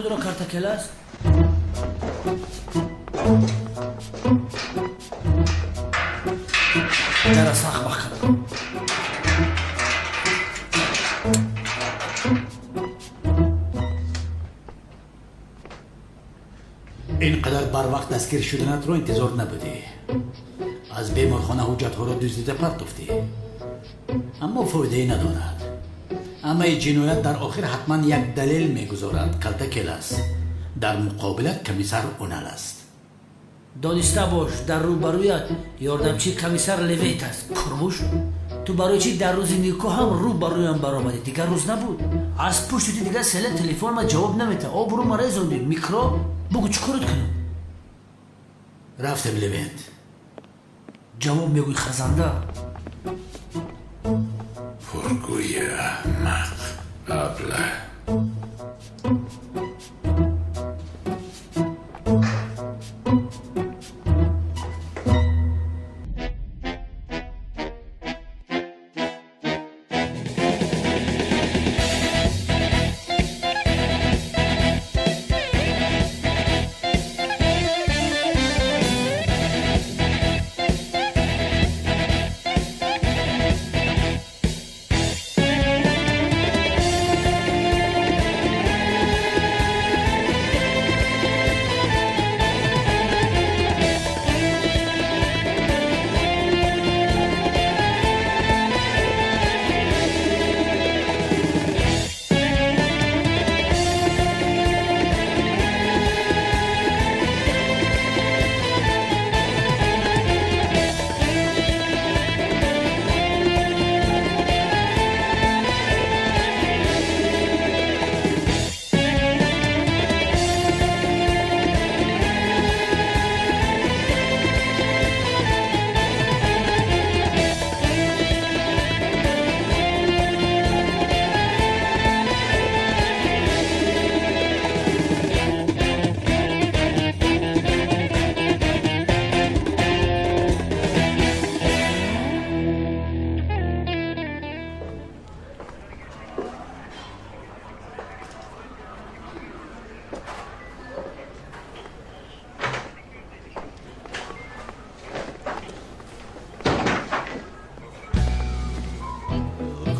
رو کارت کلاس در ساخ بخم اینقدر بر وقت دستگیر شدنت رو انتظار نبودی. از بیمارخانه حجت ها رو دزدیده پرتفتی، اما فایده ندارد. اما این جنایت در آخر حتما یک دلیل میگذارد. کلت کلاس در مقابلت کمیسر اونال است. دانسته باش در روبرویت یاردمچی کمیسر لویت است. کرموش تو برای چی در روز نیکو هم روبرویم برآمدی؟ دیگر روز نبود. از پشت دیگر سله تلفن ما جواب نمیده. آبرو ما رزوندی. میکروب بگو چیکارت کنم؟ رفتم لویت. جواب میگوی خزنده. پرگوی احمق ابله.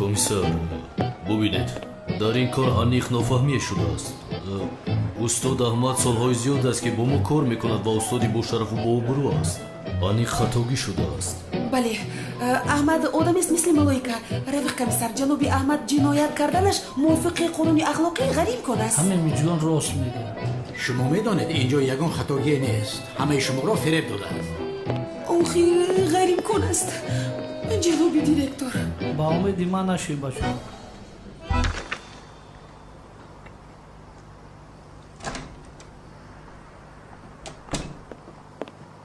کمیسر ببینید در این کار انیق نافهمی شده است. استاد احمد سالهای زیاد است که با ما کار میکند و استادی با شرف و با آبرو است. انیق خطاگی شده است. بله احمد آدمی است مثل ملائکه. رفیق کمیسر جناب احمد جنایت کردنش موافق قانون اخلاقی غریم کن است. همه میجوان راست میگه. شما میدانید اینجا یگان خطاگی نیست. همه شما را فریب داده است. آخی غریم کن است جناب دیرکتور. با امیدی من نشی باشه.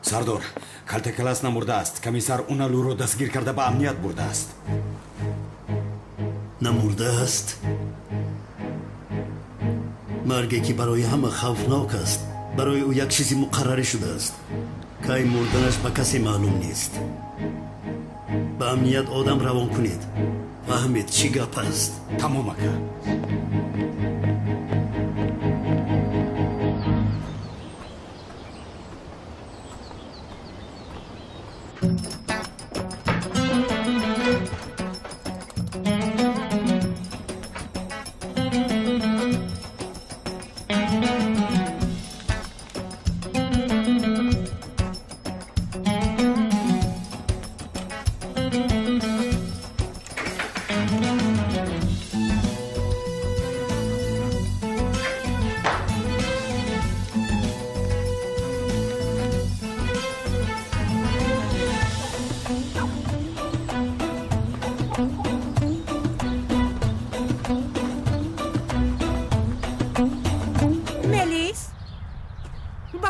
سردار کلت کلاس نمرده است. کمیسر اونالو رو دستگیر کرده به امنیت برده است. نمرده است؟ مرگی که برای همه خوفناک است. برای او یک چیزی مقرر شده است که این مردنش به کسی معلوم نیست. به امنیت آدم روان کنید. فهمید چی گپ است؟ تمام اکا.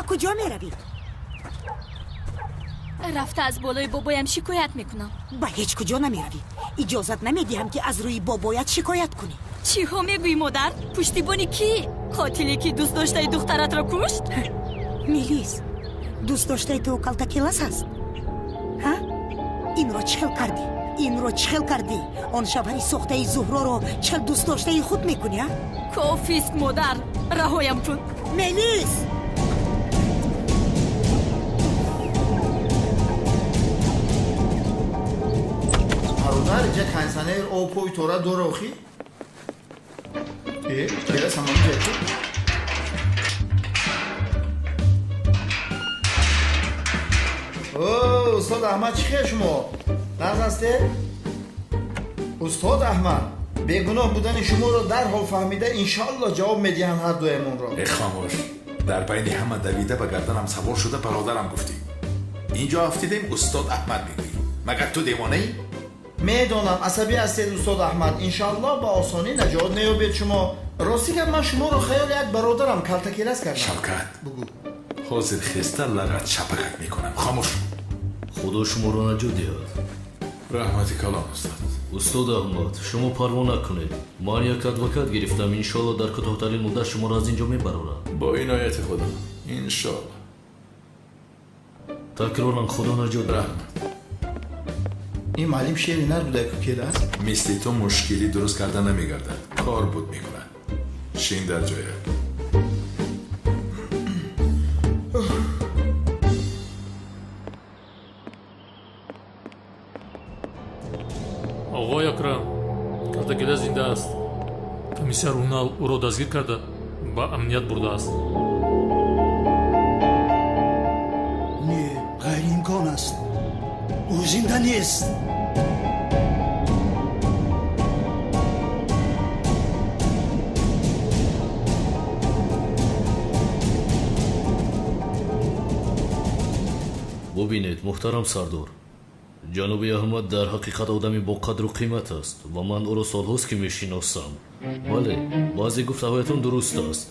کجا می روی؟ رفته از بالای بابایم شکایت میکنم. با هیچ کجا نمی روی. اجازت نمیدی هم که از روی بابایت شکایت کنی. چی ها میگوی مادر؟ پشتیبانی کی؟ قاتلی که دوست داشته دخترت را کشت؟ میلیس دوست داشته تو کلت کلاس هست؟ ها؟ این را چل کردی؟ اینро چخل کردی؟ آن شوهر سوخته زهرا رو چل دوست داشته خود میکنی ها؟ کافیست مادر، رهایم کن. ملیس برادر اینجا کنسانه او پوی تورا دور اوخی؟ چرا سامان جدی؟ اوه استاد احمد چی خیلی شما؟ نزنسته؟ استاد احمد بیگناه بودن شما رو در حال فهمیده انشاءالله جواب میدیم هر دویمون رو. خاموش، در بین همه دویده به گردنم سوار شده برادرم گفتی اینجا افتیدیم استاد احمد میگویی، مگر تو دیوانه ای؟ میدونم عصبی هستید استاد احمد، انشاءالله با آسانی نجات نیابید شما. راستی که من شما رو خیال یک برادرم کلتکیلس کردم. شوکت بگو. حاضر خسته لغت شپکت میکنم. خاموش. خدا شما رو نجات دهد. رحمتی کلام استاد. استاد احمد شما پروا نکنید، من یک ادوکات گرفتم، انشالله در کوتاه‌ترین مدت شما را از اینجا میبرم. با عنایت خدا انشالله. تکرارا خدا نجات دهد. این معلم شیری نبوده که کیل است؟ مثل تو مشکلی درست کردن نمیگردن، کار بود میکنن. شین در جایه. آقای اکرم، کلتکیلا زنده است. کمیسر اونال او را دستگیر کرده با امنیت برده است. نه، غیر امکان است. او زنده نیست. ببینید محترم سردار، جناب احمد در حقیقت آدمی با قدر و قیمت است و من او را سالهاست که میشناسم. بله، بعضی گفته‌هایتان درست است،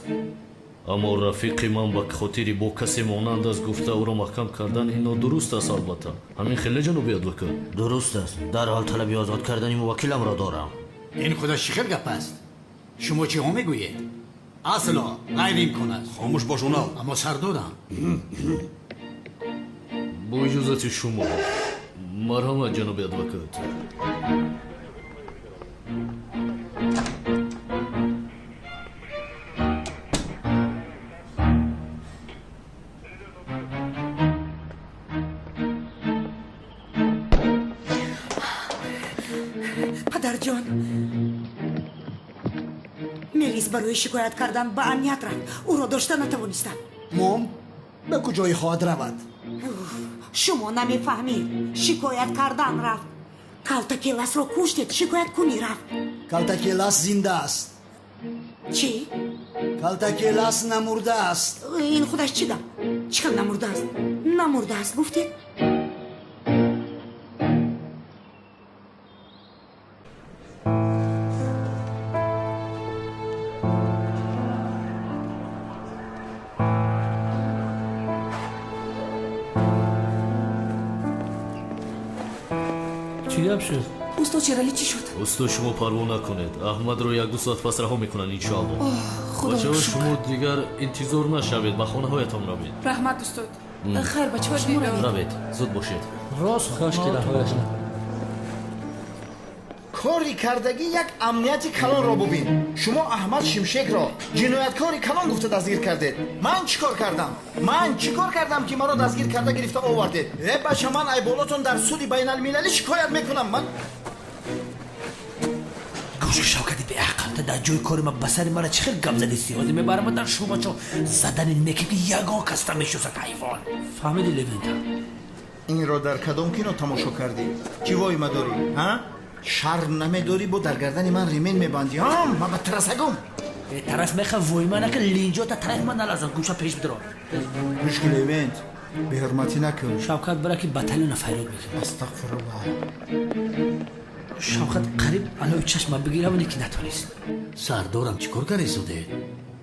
اما رفیق من به خاطر با کسی مانند است گفته او را محکم کردن این درست است. البته همین خیلی جناب ادوکات درست است. در حال طلب آزاد کردن موکلم را دارم. این خدا شخیر گپ است. شما چی هم میگویید؟ اصلا غیر امکان است. خاموش باش اونال. اما سردارم با اجازت شما. مرحمت جناب ادوکات. پدر جان، ملیس برای شکایت کردن به امنیت رفت، او را داشته نتوانستم. مام به کجای خواهد رود؟ شما نمیفهمید. شکایت کردن رفت. کلتکیلس را کشتید، شکایت کنی رفت. کلتکیلس زنده است. چی؟ کلتکیلس نمرده است. این خودش چی دم؟ چکل نمرده است؟ نمرده است گفتید؟ چی گپ شد؟ استاد چرالی چی شد؟ استاد شما پروا نکنید، احمد رو یک دو ساعت پس رها میکنن انشاءالله. خدا بچه‌ها رو شکر. شما دیگر انتظار نشوید، به خانه هایتان روید. رحمت استاد. خیر بچه‌ها شما روید. روید زود باشید. راست کاش که رهایش نکنه. کاری کردگی یک امنیتی کلان را ببین. شما احمد شمشک را جنایتکاری کلان گفته دستگیر کردید. من چیکار کردم؟ من چیکار کردم که مرا دستگیر کرده گرفته آوردید؟ بچه من ای بالاتون در سود بین المللی شکایت میکنم. من گوش شوکتی به عقل تا در جای کار ما بسر مرا چه خیلی گم زدی سیازی میبرم در شما چو زدن میکی که یگان کستم میشوست حیوان. فهمیدی لیونتا؟ این را در کدام کینو تماشا کردی؟ چی وای مداری؟ ها؟ شرم نمیداری با در گردن من ریمین میبندی؟ ها؟ من به ترسگم. به طرف میخوا وای من نکن لینجا تا طرف من نلازم گوشا پیش بدرم. مشکل ایونت به حرمتی نکن. شوکت برای که بطلیون فیروز میکنم. استغفرالله. شوکت قریب علای چشم بگیرم اونی که نتونست. سردارم چیکار کردی زوده؟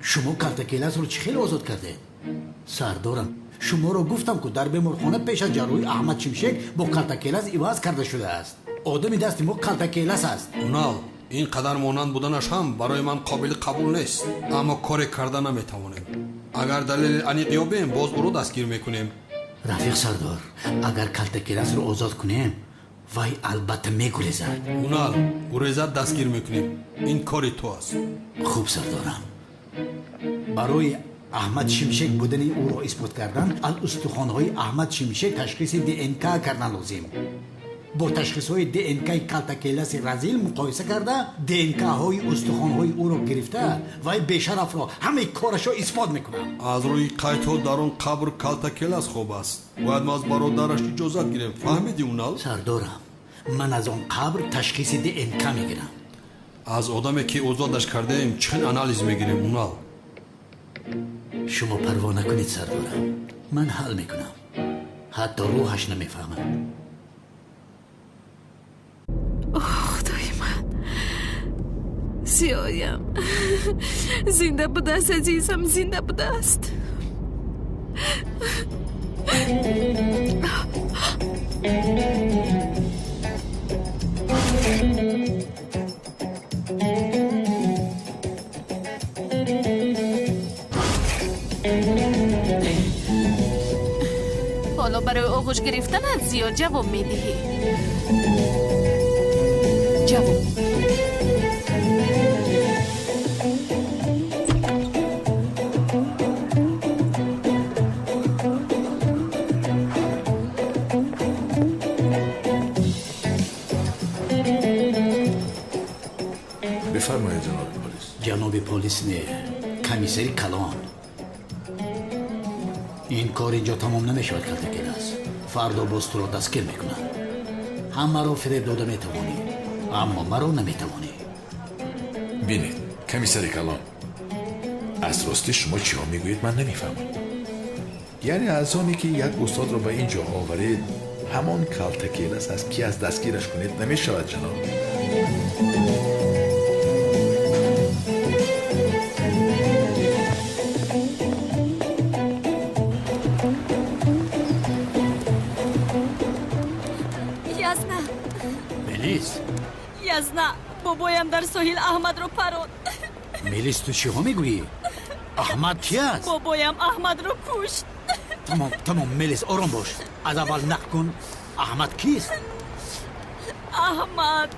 شما کلتکیلس رو چی خیلی آزاد کرده؟ سردارم شما رو گفتم که در بیمارخانه پیش از جراحی احمد شمشک با کلتکیلس عوض کرده شده است. آدمی دست ما کلتکیلس است. اونال این قدر مانند بودنش هم برای من قابل قبول نیست، اما کاری کرده نمیتوانیم. اگر دلیل انیق یابیم باز او رو دستگیر میکنیم. رفیق سردار، اگر کلتکیلس رو آزاد کنیم وای البته میگریزد. اونال گریزت دستگیر میکنیم. این کاری تو است. خوب سردارم. برای احمد شمشک بودن او را اثبات کردن از استخوان‌های احمد شمشک تشخیص DNK کردن لازم. با تشخیص‌های DNK کالتاکیلاس رزیل مقایسه کرده DNK های استخوان‌های او را گرفته و بیشرف را همه کارش را اثبات میکنم. از روی قیدها در اون قبر کالتاکیلاس خوب است. باید ما از برادرش اجازت گیریم. فهمیدی اونال؟ سردارم من از اون قبر تشخیص DNK میگیرم. از آدمی که اوزادش کرده ایم چند انالیز میگیریم اونال؟ شما پروا نکنید سردارم. من حل میکنم. حتی روحش نمیفهمم. خدای من زیایم زنده بوده است عزیزم زنده بوده است. حالا برای آغوش گرفتن از زیاد جواب میدهی. جواب بفرمایید جناب پلیس. جناب پلیس نه، کمیسری کلان. این کار اینجا تمام نمیشود کالتاکیلاس. فردا باز تو را دستگیر میکنن. همه را فریب داده میتوانی اما مرا نمیتوانی. بینید کمیسری کلان، از راستی شما چی ها میگویید من نمیفهمم. یعنی از آنی که یک استاد را به اینجا آورید همان کالتاکیلاس است که از دستگیرش کنید نمیشود جناب؟ یزنا بابایم در ساحل احمد رو پراند. میلیس تو چی ها میگویی؟ احمد کی است؟ بابایم احمد رو کشت. تمام میلیس آرام باش. از اول نقل کن احمد کیست؟ احمد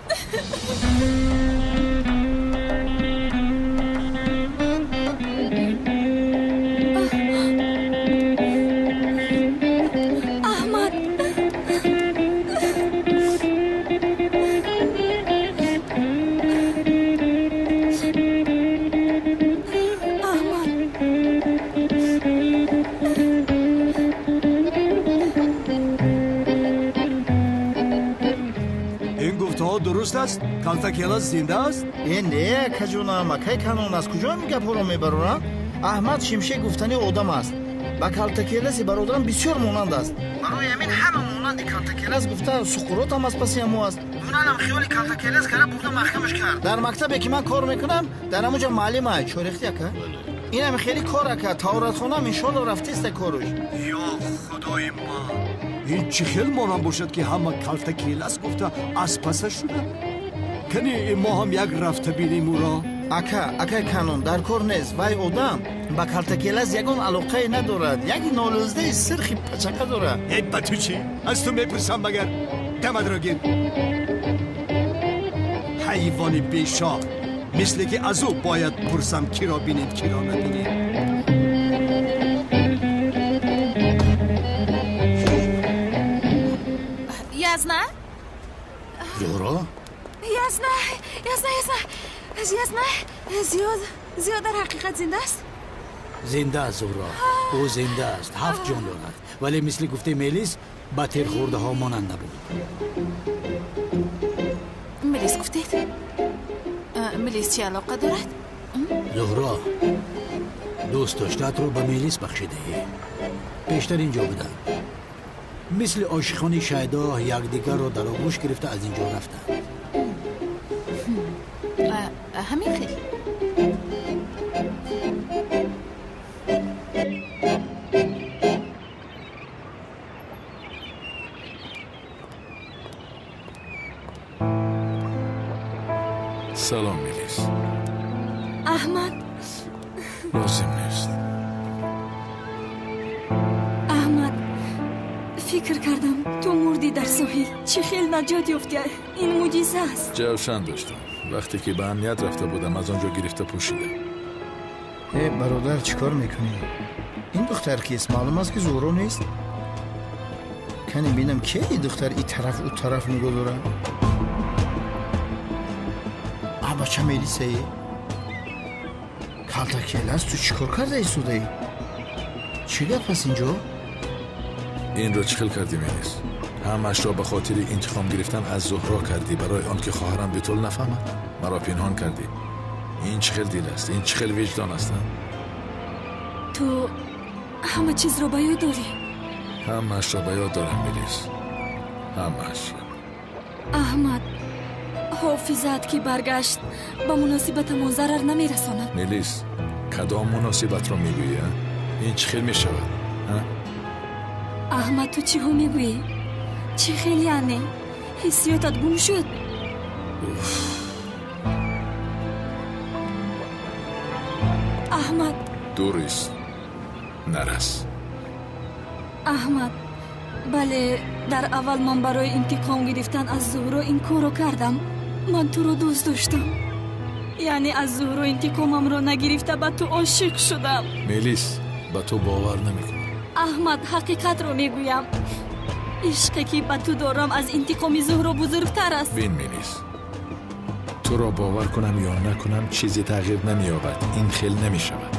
درست است؟ کالتاکیلاس زنده است؟ نه کجونم کی کانون از کجا میگه پولو میبرن؟ احمد شمشک گفتنی آدم است. با کالتاکیلاس برادرم بسیار مانند است. برای همین همه مانند کالتاکیلاس گفته سقراط هم از پسی همو است. اونم خیال کالتاکیلاس کرده برده محکمش کرد. در مکتبی که من کار میکنم در همونجا معلمه چورختی که اینم خیلی کار کرد. تورات خونم ان شاء الله رفته است کارش. یا خدای من، این چه خیلی مانم باشد که همه کالتاکیلاس گفته از پسش شده. کنی ما هم یک رفته بینیم او را؟ اکا کانون در کار نیست. وای آدم با کالتاکیلاس یگان علاقه ندارد. یک نالوزده سرخی پچکه داره. ای با تو چی؟ از تو میپرسم مگر؟ دمد را گیر. حیوان بیشار مثل که از او باید پرسم کی را بینید کی را نبینید. یزنا؟ زهرا؟ یزنا زیاد در حقیقت زنده است؟ زنده است زهرا. او زنده است. 7 جان دارد. ولی مثل گفته میلیس با تیر خورده ها مانند نبود. میلیس گفتید؟ میلیس چه علاقه دارد؟ زهرا دوست داشتت رو به میلیس بخشیده ای. پیشتر اینجا بودن. مثل عاشقان شهدا یکدیگر را در آغوش گرفته از اینجا رفتن. همین خیلی. سلام میلیس. احمد لازم نیست. احمد فکر کردم تو مردی در ساحل. چه خیلی نجات یافتی. این معجزه است. جوشن داشتم. وقتی که به امنیت رفته بودم از آنجا گرفته پوشیده. برادر چیکار میکنی؟ این دختر کیست؟ معلوم است که زهرا نیست. کنیم بینم که این دختر این طرف اون طرف میگذاره. بچه میلیسه ای؟ کالتاکیل است. تو چیکار کرده ای سوده؟ چی گفت است اینجا؟ این رو چخل کردی میلیس؟ همش را به خاطر انتقام گرفتن از زهرا کردی برای آن که خواهرم به طول نفهمد. مرا پنهان کردی. این چخل دیل است. این چخل وجدان است. تو همه چیز رو به یاد داری؟ همش را به یاد دارم میلیس. همش. احمد حافظت که برگشت با مناسبت ما ضرر نمیرساند. میلیس کدام مناسبت را میگویی؟ این چه خیلی میشود؟ احمد تو چی ها میگویی؟ چه خیلی یعنی؟ حسیاتت گم شد؟ احمد دوریست نرس. احمد بله در اول من برای انتقام گرفتن از زهرا این کارو کردم. من تو رو دوست داشتم. یعنی از زهرا انتقامم رو نگرفته به تو عاشق شدم. میلیس به تو باور نمیکنم. احمد حقیقت رو میگویم. عشقی که به تو دارم از انتقام زهرا بزرگتر است. بین میلیس تو را باور کنم یا نکنم چیزی تغییر نمییابد. این خیل نمیشود.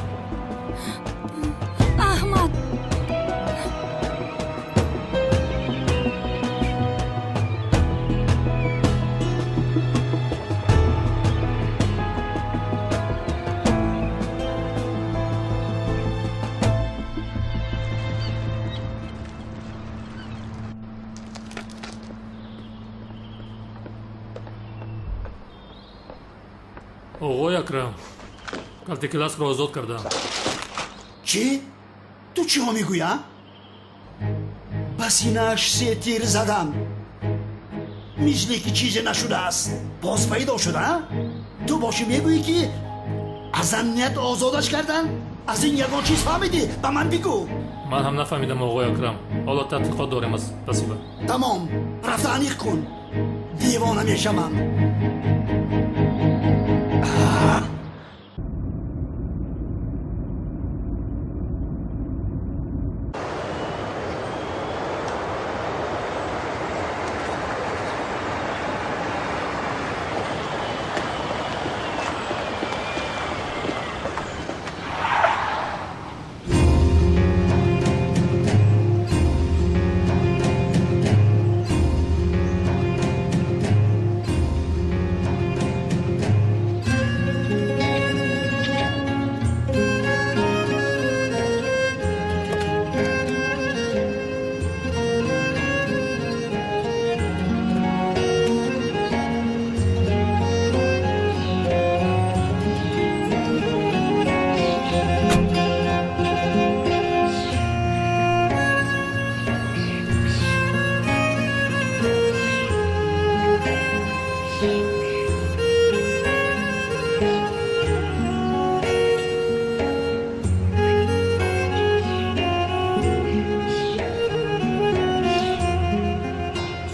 احمد оғой акрам калтакиласро озод кардам. چی؟ تو چی ها میگویم؟ به سینه‌اش 3 تیر زدم. مثل که چیزی نشده است. باز پیدا شده؟ تو باشی میگویی که از امنیت آزادش کردن؟ از این یگان چیز فهمیدی؟ به من بگو. ман ҳам нафаҳмидам оғой акрам. ҳоло тадқиқот дорем аз пасиба. تمام رفته انیق کن. دیوانه میشم.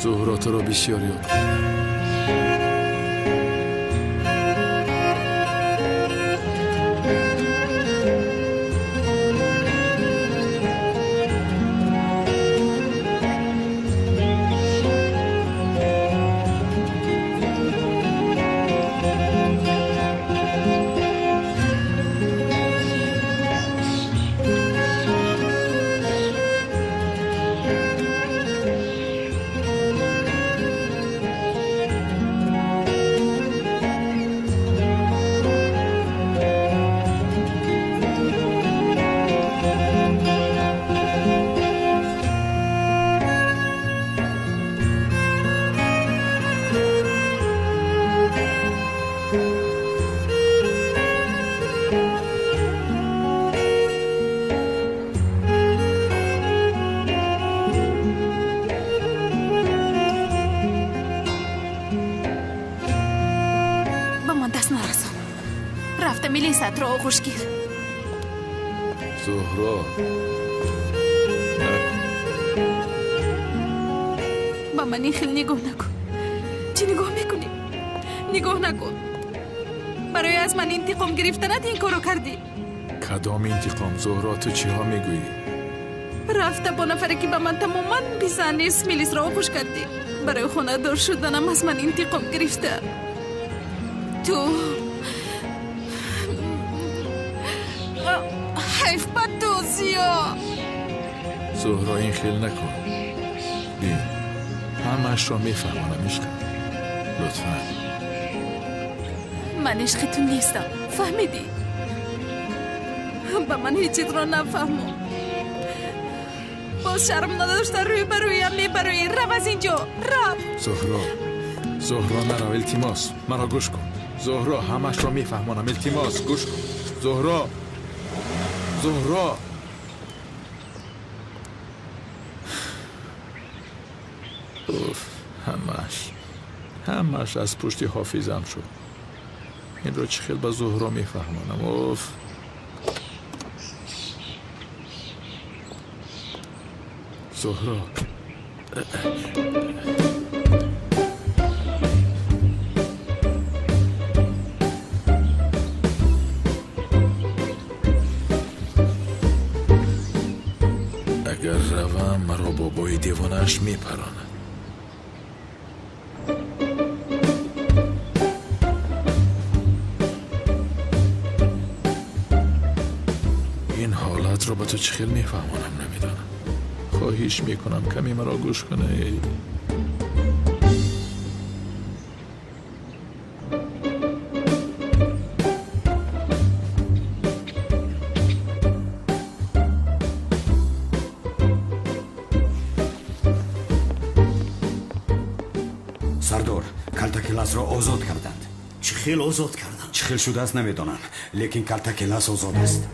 زهرا تو را بسیار یاد کردم. میلیست را آغوش گیر. زهرا نکن. با من این خیلی نگاه نکن. چی نگاه میکنی؟ نگاه نکن. برای از من انتقام گرفتنت این کارو کردی. کدام انتقام زهرا؟ تو چی ها میگویی؟ رفته با نفره که به من تماما بیزنیس میلیس را خوش کردی. برای خونه دار شدنم از من انتقام گرفته. تو حیف با تو زیا. زهرا این خیل نکن. بین همش را میفهمانم عشقم. لطفا. من عشق تو نیستم، فهمیدی؟ با من هیچ چیز را نفهمو. باز شرم نداشته روی برویم میبروی. رو از اینجا رو. زهرا نرو، التماس مرا گوش کن. زهرا همش را میفهمانم، التماس گوش کن. زهرا اوف، همش از پشتی حافظم شد. این رو چه خیلی با زهرا میفهمانم. اوف. زهرا اگر روم مرا بابای دیوانش میپراند. این حالت رو با تو چه خیلی میفهمانم نمیدانم. خواهیش میکنم کمی مرا گوش کنه. سردار، کلتاکلاس را آزاد کردند. چه خیلی آزاد کردند؟ چه خیلی شده است نمیدانم، لیکن کلتاکلاس آزاد است.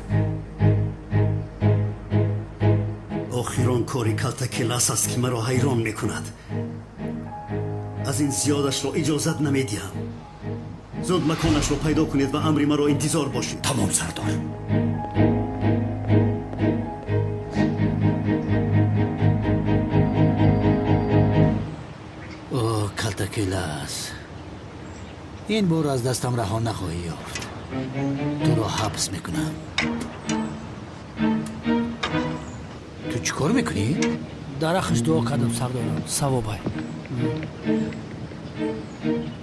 آخران کاری کلتاکلاس است که مرا حیران میکند. از این زیادش را اجازت نمیدیم. زود مکانش را پیدا کنید و امر مرا انتظار باشید. تمام سردار. اوه کلتاکلاس، این بار از دستم رها نخواهی یافت. تو را حبس میکنم. تو چی کار میکنی؟ در اخش دعا کردم سردارم، ثوابای.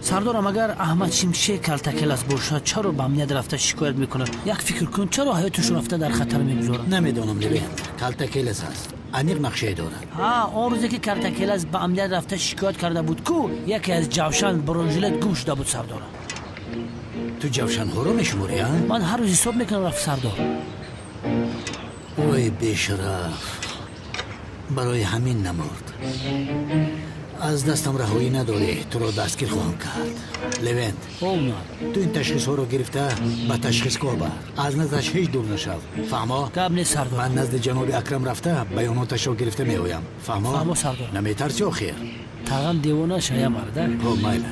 سردارم اگر احمد شمشیر کلتاکلاس باشد چرا به امنیت رفته شکایت میکنه؟ یک فکر کن چرا حیاتش رفته در خطر میگذاره؟ نمیدونم لبند. کلتاکلاس هست، انیق نقشه دارد. آن روزی که کلتاکلاس به امنیت رفته شکایت کرده بود کو یکی از جوشن برونژلت گوش داده بود سردارم. تو جوشن ها رو میشموری ها؟ من هر روز حساب میکنم رفت سردار. اوی بیشرف، برای همین نمرد. از دستم رهایی نداری، تو رو دستگیر خواهم کرد. لوند، تو این تشخیص ها رو گرفته به تشخیص گاه بر. از نزدش هیچ دور نشو. فهما؟ گب نیست سردار. من نزد جناب اکرم رفته بیاناتش رو گرفته میایم. فهما؟ فهما سردار. نمیترسی آخر؟ تقام دیوانه شاید مرده. او مایلش.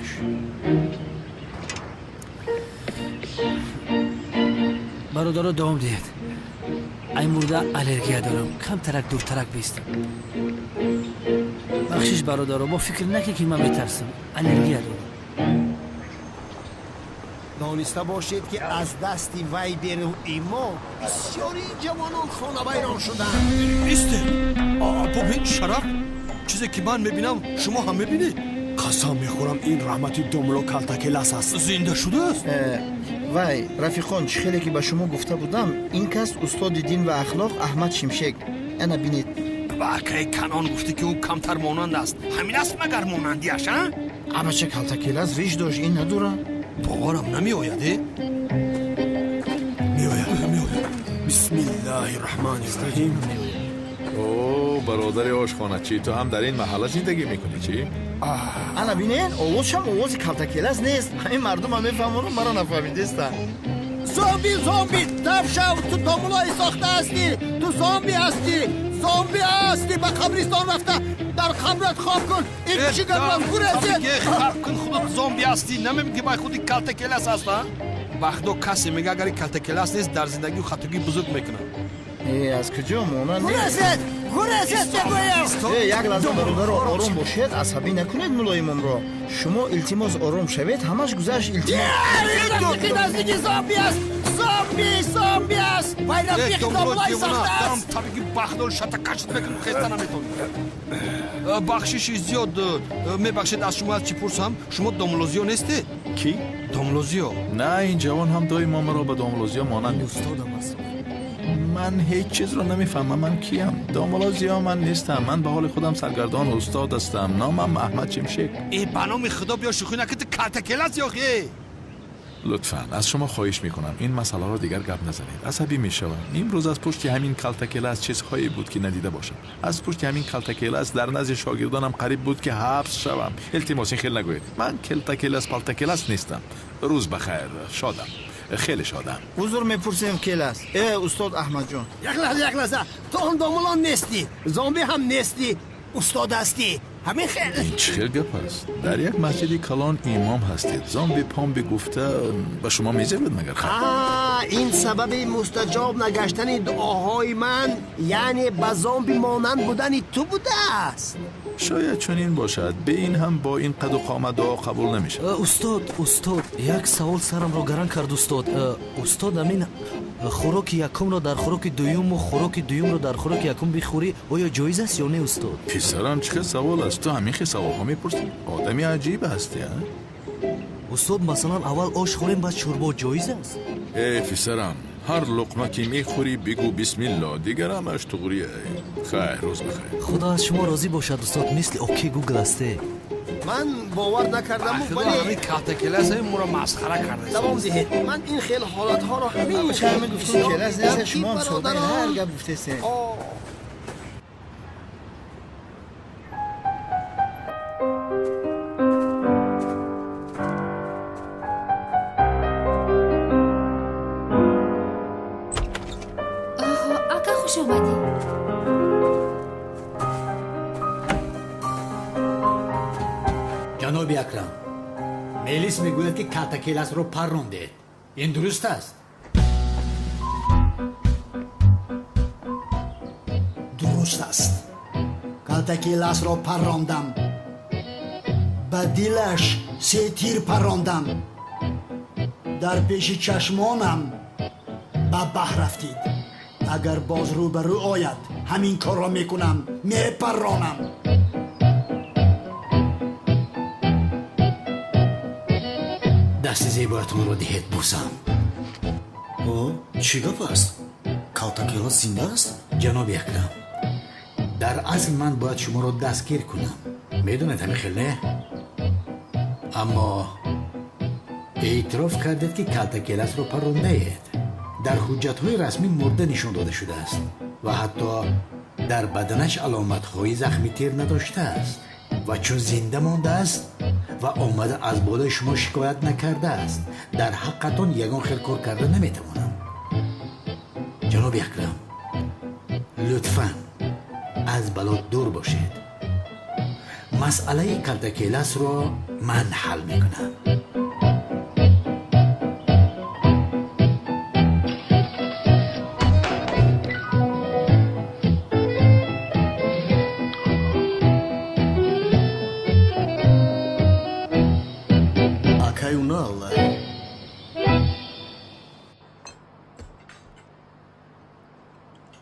برادر دوام دید. این مورد الرژی دارم، کم ترک دور ترک بیستم. بخشش برادر با فکر نکی که من میترسم، الرژی دارم. دانسته باشید که از دستی وی بیرو ایما بسیاری جوانان خانه ویران شدند. ایسته ببین شرف، چیزی که من میبینم شما هم میبینید. قسم میخورم این رحمت دوملو کلتاکلاس است. زنده شده است. وای رفیقان، خیلی که به شما گفته بودم این کس استاد دین و اخلاق احمد شمشک. انا بینید. واقعی کنان گفتی که او کمتر مانند است. همین است مگر مانندیش ها؟ اما چه کلتاکلاس ریش داشت این نداره؟ باورم نمی آیده؟ می آید. بسم الله الرحمن الرحیم. اوه برادر آشخانه، چی تو هم در این محله زندگی میکنی چی؟ انا بینین آواز هم آواز کلتاکلاس نیست. همین مردم هم میفهمونم مرا نفهمیدستن. زامبی دف شو، تو دوملای ساخته هستی، تو زامبی هستی به قبرستان رفته، در قبرت خواب کن. این چی گرم گورزه خواب کن خودت زامبی هستی، نمیگی بای خودی کلتاکلاس هست ها؟ وقتا کسی میگه اگر کلتاکلاس نیست در زندگی خطاگی بزرگ میکنه. از کجا مونن؟ گورزه خورست بگویم یک لحظه برادر آروم باشید عصبی نکنید ملایمم شما التماس آروم شوید همش گذشت التماس که نزدیک زامبی است زامبی است باید بیخ داملای ساخته است طبیعی بخدال شتکشت بکن خیسته نمیتون بخشش زیاد میبخشید از شما از چی پرسم شما داملوزیو نیستی؟ کی؟ داملوزیو نه این جوان هم دای ما مرا به داملوزیو مانند استادم است من هیچ چیز رو نمیفهمم من کیم داملوزیو من نیستم من به حال خودم سرگردان استاد هستم نامم احمد شمشک ای بنام خدا بیا شوخی نکرد کلتکل است یا خیلی لطفاً از شما خواهش میکنم این مسئله رو دیگر گپ نزنید عصبی میشوم امروز از پشت همین کلتکل از چیزهایی بود که ندیده باشم از پشت همین کلتکل از در نزد شاگردانم قریب بود که حبس شوم التماس خیلی نگوید من کلتکل از پلتکل است نیستم روز بخیر شادم خیلی شادم حضور میپرسیم کیل است استاد احمد جان یک لحظه تو هم داملان نیستی زامبی هم نیستی استاد هستی همین خیلی این چه گپ است در یک مسجدی کلان امام هستید زامبی پام بگفته به شما میزد مگر این سبب مستجاب نگشتن دعاهای من یعنی به زامبی مانند بودن تو بوده است شاید چنین باشد به این هم با این قد و قامت دعا قبول نمیشه استاد یک سوال سرم رو گران کرد استاد امین خوراک یکم رو در خوراک دوم و خوراک دوم رو در خوراک یکم بخوری آیا جایز است یا نه استاد پسرم چه سوال است تو همین سوال ها میپرسی آدمی عجیب هستی استاد مثلا اول آش خوریم بعد شوربا جایز است ای پسرم هر لقمه که میخوری بگو بسم الله دیگر همش تغریه خیر روز بخیر خدا از شما راضی باشد استاد مثل اوکی گوگل استه من باور نکردم ولی کلتکل این مرا مسخره کرده دوام دهید من این خیلی حالت ها رو همیشه گفتم کیل است نیست شما هم صحبه هر گپ گفته سین جناب اکرم میلیس میگوید که کلتکیلس رو پروندید این درست است؟ درست است کلتکیلس را پراندم به دلش 3 تیر پراندم در پیش چشمانم به بحر رفتید اگر باز رو به رو آید همین کار را میکنم میپرانم دست زیبایتون رو دهید بوسم چی گپ است؟ کلتکیلس زنده است؟ جناب اکرم در اصل من باید شما رو دستگیر کنم میدونید همین خیلی نه اما اعتراف کردید که کلتکیلس رو پرونده اید در حجت‌های رسمی مرده نشان داده شده است و حتی در بدنش علامت‌های زخمی تیر نداشته است و چون زنده مانده است و آمده از بالای شما شکایت نکرده است در حقتون یگان خیل کار کرده نمیتوانم جناب اکرم لطفاً از بلا دور باشید مسئله کلتکیلس رو من حل میکنم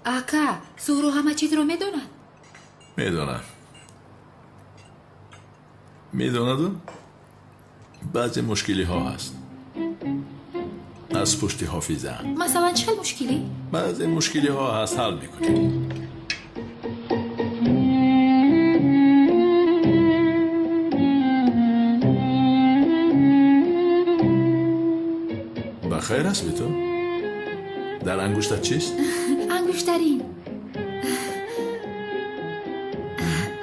آقا زورو همه چیز رو میدوند بعضی مشکلی ها هست از پشت حافظه مثلا چه مشکلی؟ بعضی مشکلی ها هست حل میکنیم بخیر است به تو؟ در انگشتت چیست؟ انگشترین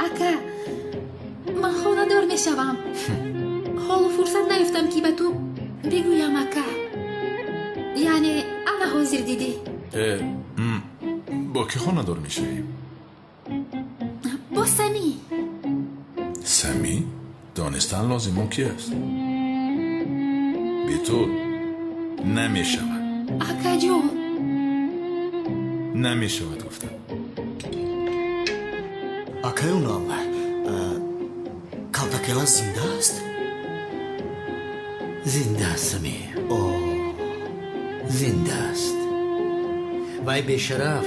اکا من خانه دار می شوم حال فرصت نیفتم که به تو بگویم اکا یعنی انا حاضر دیدی با که خانه دار می شویم؟ با سمی سمی؟ دانستن لازم کی است؟ به تو نمی شود اکا جون نمی شود گفتم акаюнал калтакелас зинда аст? زنده است سمیر زنده است وی بشرف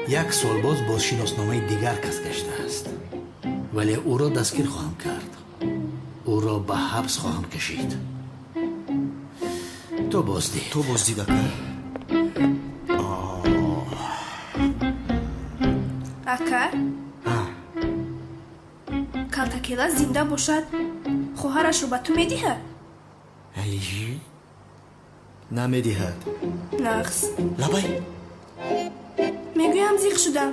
یک سال باز شناسنامه دیگر کس گشته است ولی او را دستگیر خواهم کرد او را به حبس خواهم کشید تو بازدید اکا کالتاکیلا زنده باشد خواهرش رو به تو میدهد намедиҳад نقص лабай میگویم زیغ شدم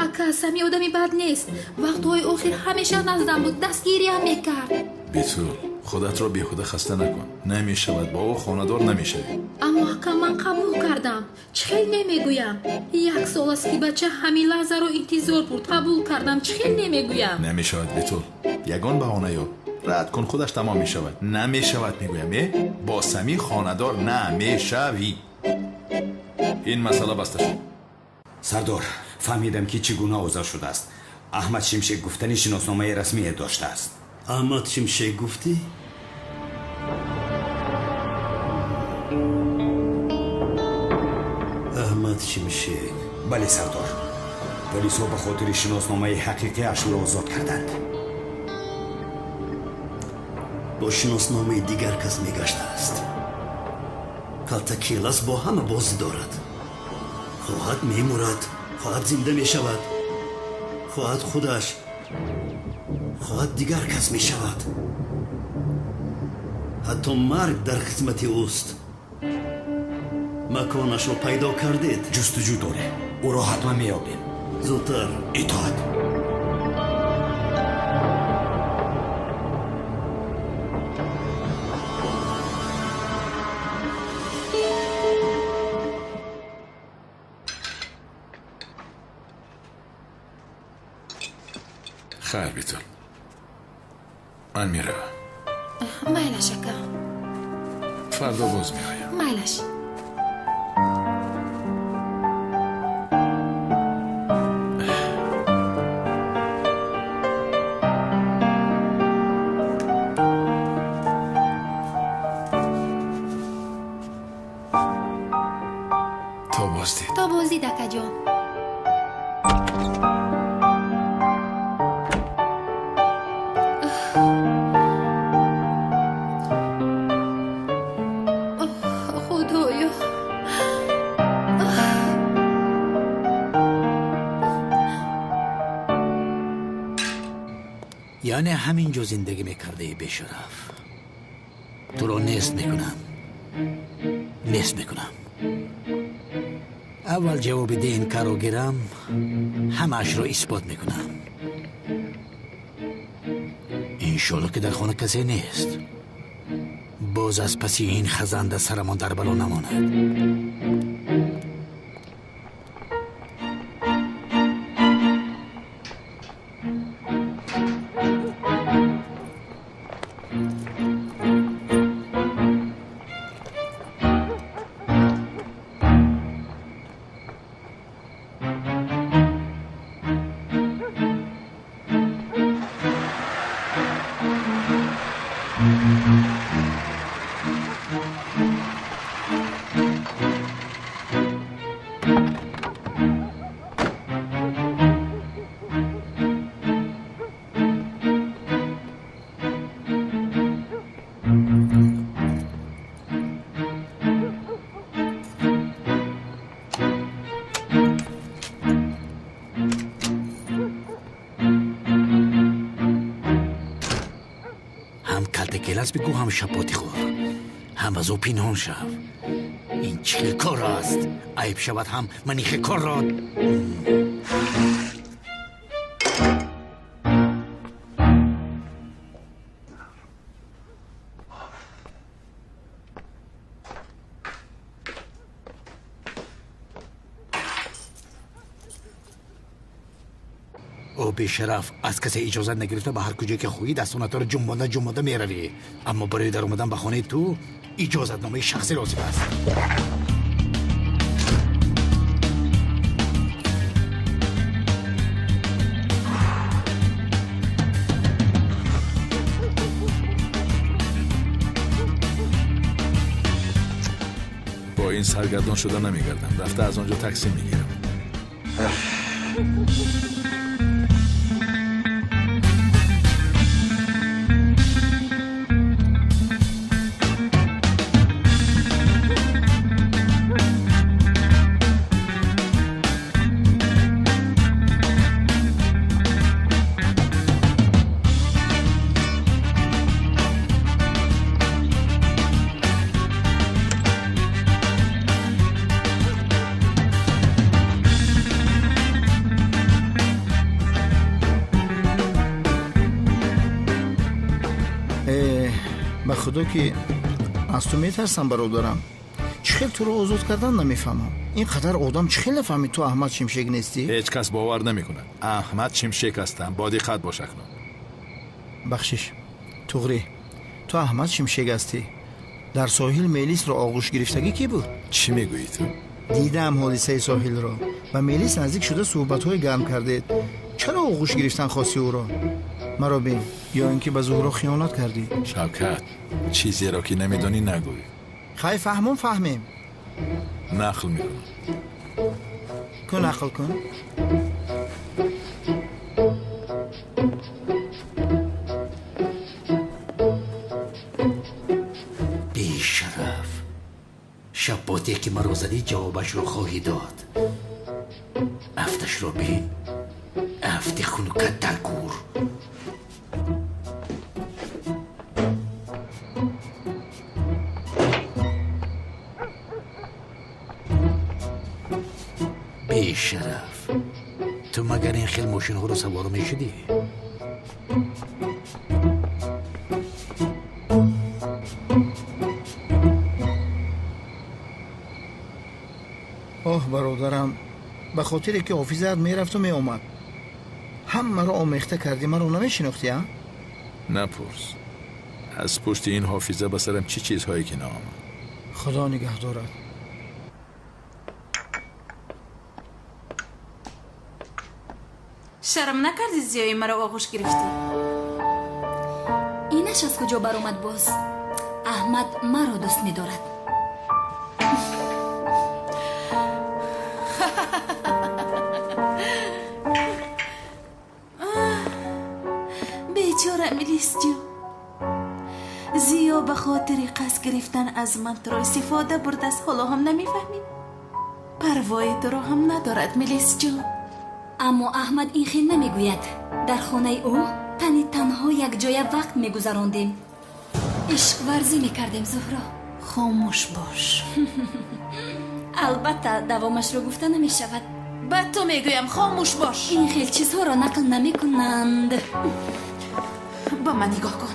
ака сами одами бад нест вақтҳои охир ҳамеша наздам буд дастгириам мекард битул худатро беҳуда хаста накун намешавад ба ӯ хонадор намешавӣ аммо ака ман қабул кардам чӣ хел намегӯям як сол аст ки бача ҳамин лаҳзаро интизор бурд қабул кардам чӣ хел намегӯям намешавад битул ягон баҳона ёб рад кун худаш тамом мешавад намешавад мегӯям бо сами хонадор намешавӣ ин масъала баста шуд сардор фаҳмидам ки чӣ гуна овоза шудааст аҳмад шимшек гуфтани шиносномаи расмие доштааст аҳмад шимшек гуфтӣ аҳмад шимшек бале сардор полисҳо ба хотири шиносномаи ҳақиқияш ӯро озод карданд бо шиносномаи дигар кас мегаштааст калтакилас бо ҳама бозӣ дорад хоҳад мемурад хоҳад зинда мешавад хоҳад худаш хоҳад дигар кас мешавад ҳатто марг дар хизмати ӯст маконашро пайдо кардед ҷустуҷӯ доре ӯро ҳатман меёбем зудтар итоат хайр битул ман меравам майлаш ака фардо боз меоям майлаш то боздид акаҷон یعنی همینجا زندگی میکرده بشرف تو رو نیست میکنم اول جواب ده این کارو گیرم همش رو اثبات میکنم انشالله که در خانه کسی نیست باز از پسی این خزنده سرمان در بلا نماند کلاس بگو هم شپاتی خور هم از او پینهان شو این چه کار است عیب شود هم منیخ کار را او بیشرف از کسی اجازه نگرفته به هر کجایی که خویی دستانت رو جنبانده میروی اما برای در اومدن به خانه تو اجازتنامه شخصی لازم است. با این سرگردان شده نمیگردم. رفته از آنجا تاکسی میگیرم. به خدا که از تو میترسم برادرم. چخیل تو رو آزاد کردن نمیفهمم. اینقدر آدم چخیل نفهمید تو احمد شمشک نیستی؟ هیچ کس باور نمیکنه. احمد شمشک هستم. با دقت باش اکنون. بخشش توغری، تو احمد شمشک هستی. در ساحل میلیس را آغوش گرفتگی کی بود؟ چی میگویی تو؟ دیدم حادثه ساحل را و میلیس نزدیک شده صحبت‌های گرم کردید. چرا آغوش گرفتن خواستی او را؟ مرا بین، یا اینکه به زهرا خیانت کردی؟ شوکت، چیزی را که نمیدانی نگوی. خیلی فهمیم. نقل میکنم. کن نقل کن. بی شرف، شب باتی که مرا زدی جوابش رو خواهی داد. افتش رو بین، افت خنوکت در گور. بی شرف، تو مگر این خیل ماشین ها رو سوار میشدی؟ آه برادرم، به خاطر که حافظت میرفت و میامد همه را آمیخته کردی، من رو نمیشناختی ها؟ نپرس. از پشت این حافظه به سرم چی چیزهایی که نامد. خدا نگه دارد. شرم نکردی زیایی مرا آغوش گرفتی؟ اینش از کجا بر اومد باز؟ احمد مرا دوست می‌دارد. بیچاره میلیس جو، زیا به خاطر قصد گرفتن از من تو را استفاده برده است. حالا هم نمیفهمی؟ پروای تو را هم ندارد میلیس جو. اما احمد این خیل نمیگوید. در خانه او تنها یک جای وقت میگذراندیم. عشق ورزی میکردیم. زهرا خاموش باش. البته دوامش رو گفته نمیشود. به تو میگویم خاموش باش. این خیل چیزها را نقل نمیکنند. با من نگاه کن.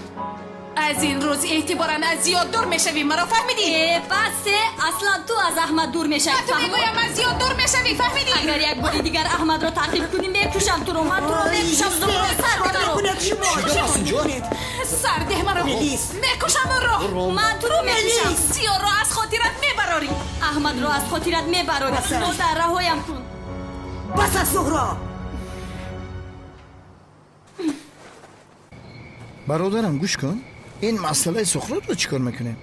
از این روز اعتباراً از زیاد دور میشوی. مرا فهمیدی؟ پس اصلا تو از احمد دور میشوی. تو میگویم از زیاد دور میشوی. فهمیدی؟ اگر یک باری دیگر احمد را تعقیب کنیم میکشم تو رو. من تو رو میکشم. سرده مرا. میکشم رو. من تو رو میکشم. زیاد را از خاطرت میبراری. احمد را از خاطرت میبراری. مادر رهایم کن. بس از زهرا. برادرم گوش کن. این مسئله سخرات رو چیکار میکنیم؟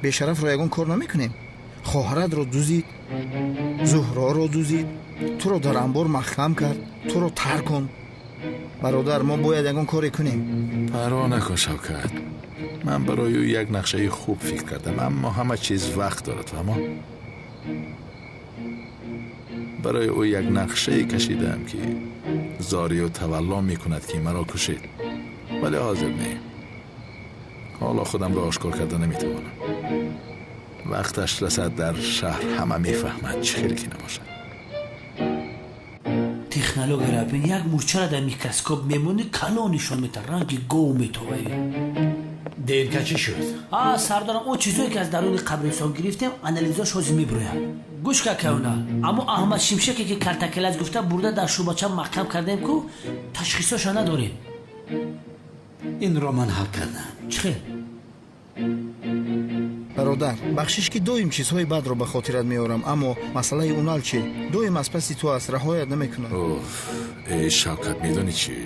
به شرف را یگان کار نمیکنیم. خواهرت را دوزید، زهرا را دوزید، تو رو در انبار محکم کرد، تو رو ترک کن. برادر ما باید یگان کاری کنیم. پروا نکن شوکت. من برای او یک نقشه خوب فکر کردم، اما همه چیز وقت دارد. فهمم. برای او یک نقشه کشیدم که زاری و تولا میکند که مرا کشید، ولی حاضر نیم. حالا خودم را آشکار کرده نمیتوانم. وقتش رسد در شهر همه میفهمند چه خیلی که نباشد. تکنولوژی را بین یک مورچه را در میکروسکوپ میمونی کلانشون میتر رنگ گو میتوه. دین که چی شد؟ سردارم اون چیزایی که از درون قبرستان گرفتیم انالیزاش حاضر میبرویم. گوش که کونه. اما احمد شمشکی که کلتکلز گفته برده در شوباچه محکم کردیم که تشخیصش نداریم. این را من حل کردم. چه؟ бародар, бахшиш ки доим чизҳои бадро ба хотират меорам, аммо масъалаи унал чӣ? Доим аз паси ту аст, раҳоят намекунад. эй Шавкат, медонӣ чӣ?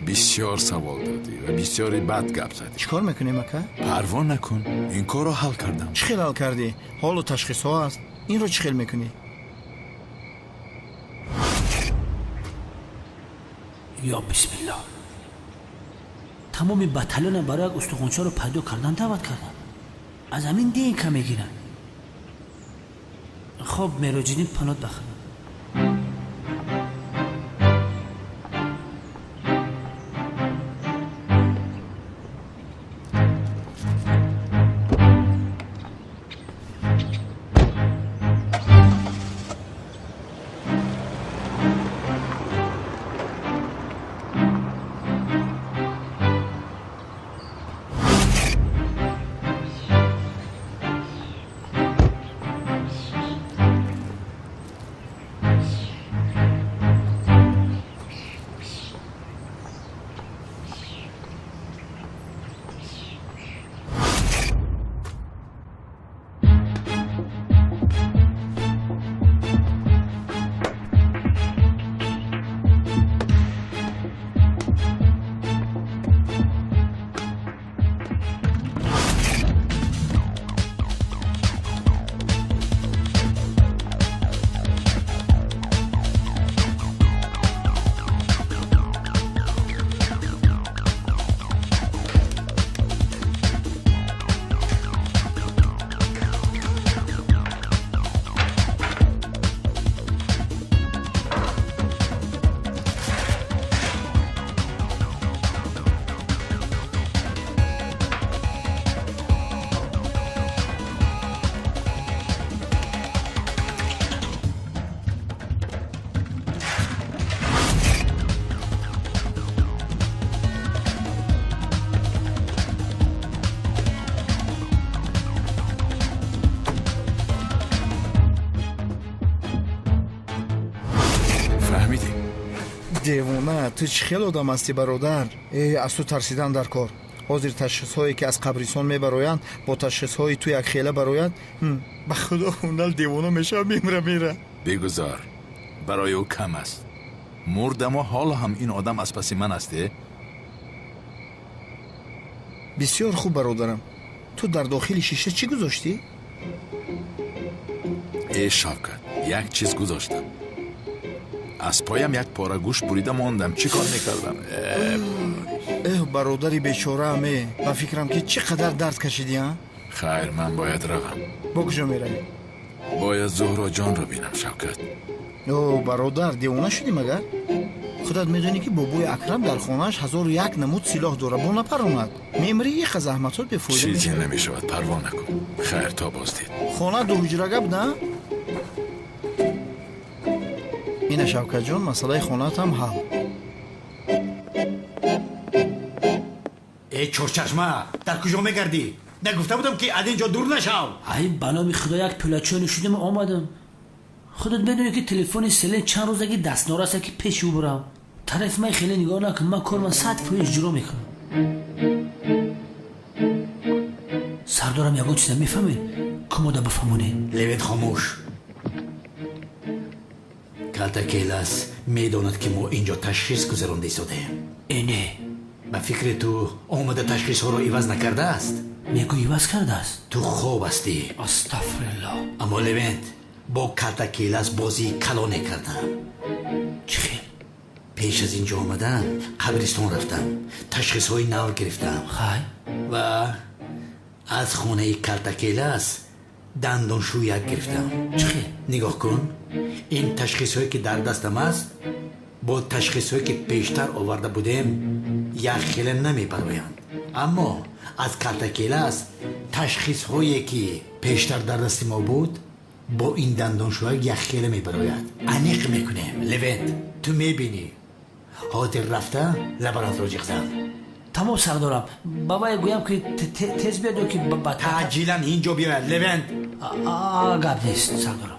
бисёр савол додӣ ва бисёри бад гап задӣ. Чӣ кор мекунем ака? парво накун, ин корро ҳал кардам. Чӣ хел ҳал кардӣ? ҳолу ташхисҳо аст. Инро чӣ хел мекунӣ? یا بسم الله تمام بطلان برای استخونچا رو پیدا کردن دعوت کردن از همین دین کم میگیرن خب مراجعین پنات بخرن девона, ту чӣ хел одам ҳастӣ бародар? Аз ту тарсидан дар кор. ҳозир ташхисҳое ки аз қабрисон мебароянд бо ташхисҳои ту якхела барояд. Ба худо унал девона мешавад, мемра. бигузор, барои ӯ кам аст. мурдамо ҳоло ҳам ин одам аз паси ман асте? бисёр хуб бародарам. ту дар дохили шиша чӣ гузоштӣ? Шавкат, як чиз гузоштам. аз поям як пора гӯшт бурида мондам. чӣ кор мекардам? бародари бечорааме. ба фикрам ки чӣ қадар дард кашидӣ. хайр, ман бояд равам. бо куҷо меравӣ? бояд зуҳроҷонро бинам. Шавкат, бародар, девона шудӣ магар? худат медонӣ ки бобои Акрам дар хонааш 1001 намуд силоҳ дорад. бо напаронад. мемрӣ иқа заҳматот бефоида. чизе намешавад, парво накун. хайр, то боздид. хона дуҳуҷра гап на? ина Шавкатҷон, масъалаи хонаатам ҳал. чорчашма, дар куҷо мегардӣ? нагуфта будам ки аз ин ҷо дур нашав. ай ба номи худо як пӯлачони шудам омадам. худат медонӣ ки телефони селен чанд рӯзаги дастнор аст ки пеши ӯ бурам. тарафи ман хеле нигоҳ накун, ман корман 100% иҷро мекунам. сардорам ягон чиза мефаҳмед? кумода бифаҳмонед. левит хомӯш. калтакелас медонад ки мо инҷо ташхис гузаронда истодем. не ба фикри ту омада ташхисҳоро иваз накардааст? мегӯ иваз кардааст? ту хоб ҳастӣ. астағфируллоҳ. аммо левент, бо калтакелас бозии калоне кардам. чӣ хел? пеш аз инҷо омадан қабристон рафтам, ташхисҳои нав гирифтам. хай ва аз хонаи калтакелас дандоншӯяк гирифтам. чӣ хел? нигоҳ кун, ин ташхисҳое ки дар дастам аст бо ташхисҳое ки пештар оварда будем якхела намебароянд. аммо аз калтакелас ташхисҳое ки пештар дар дасти мо буд бо ин дандоншӯяк якхела мебарояд. аниқ мекунем. левент, ту мебинӣ. ҳозир рафта лабарантро ҷиқзан. тамом сардорам. ба вай гӯям ки тез биёд ё ки таъҷилан инҷо биёяд. левент, гап нест сардорам.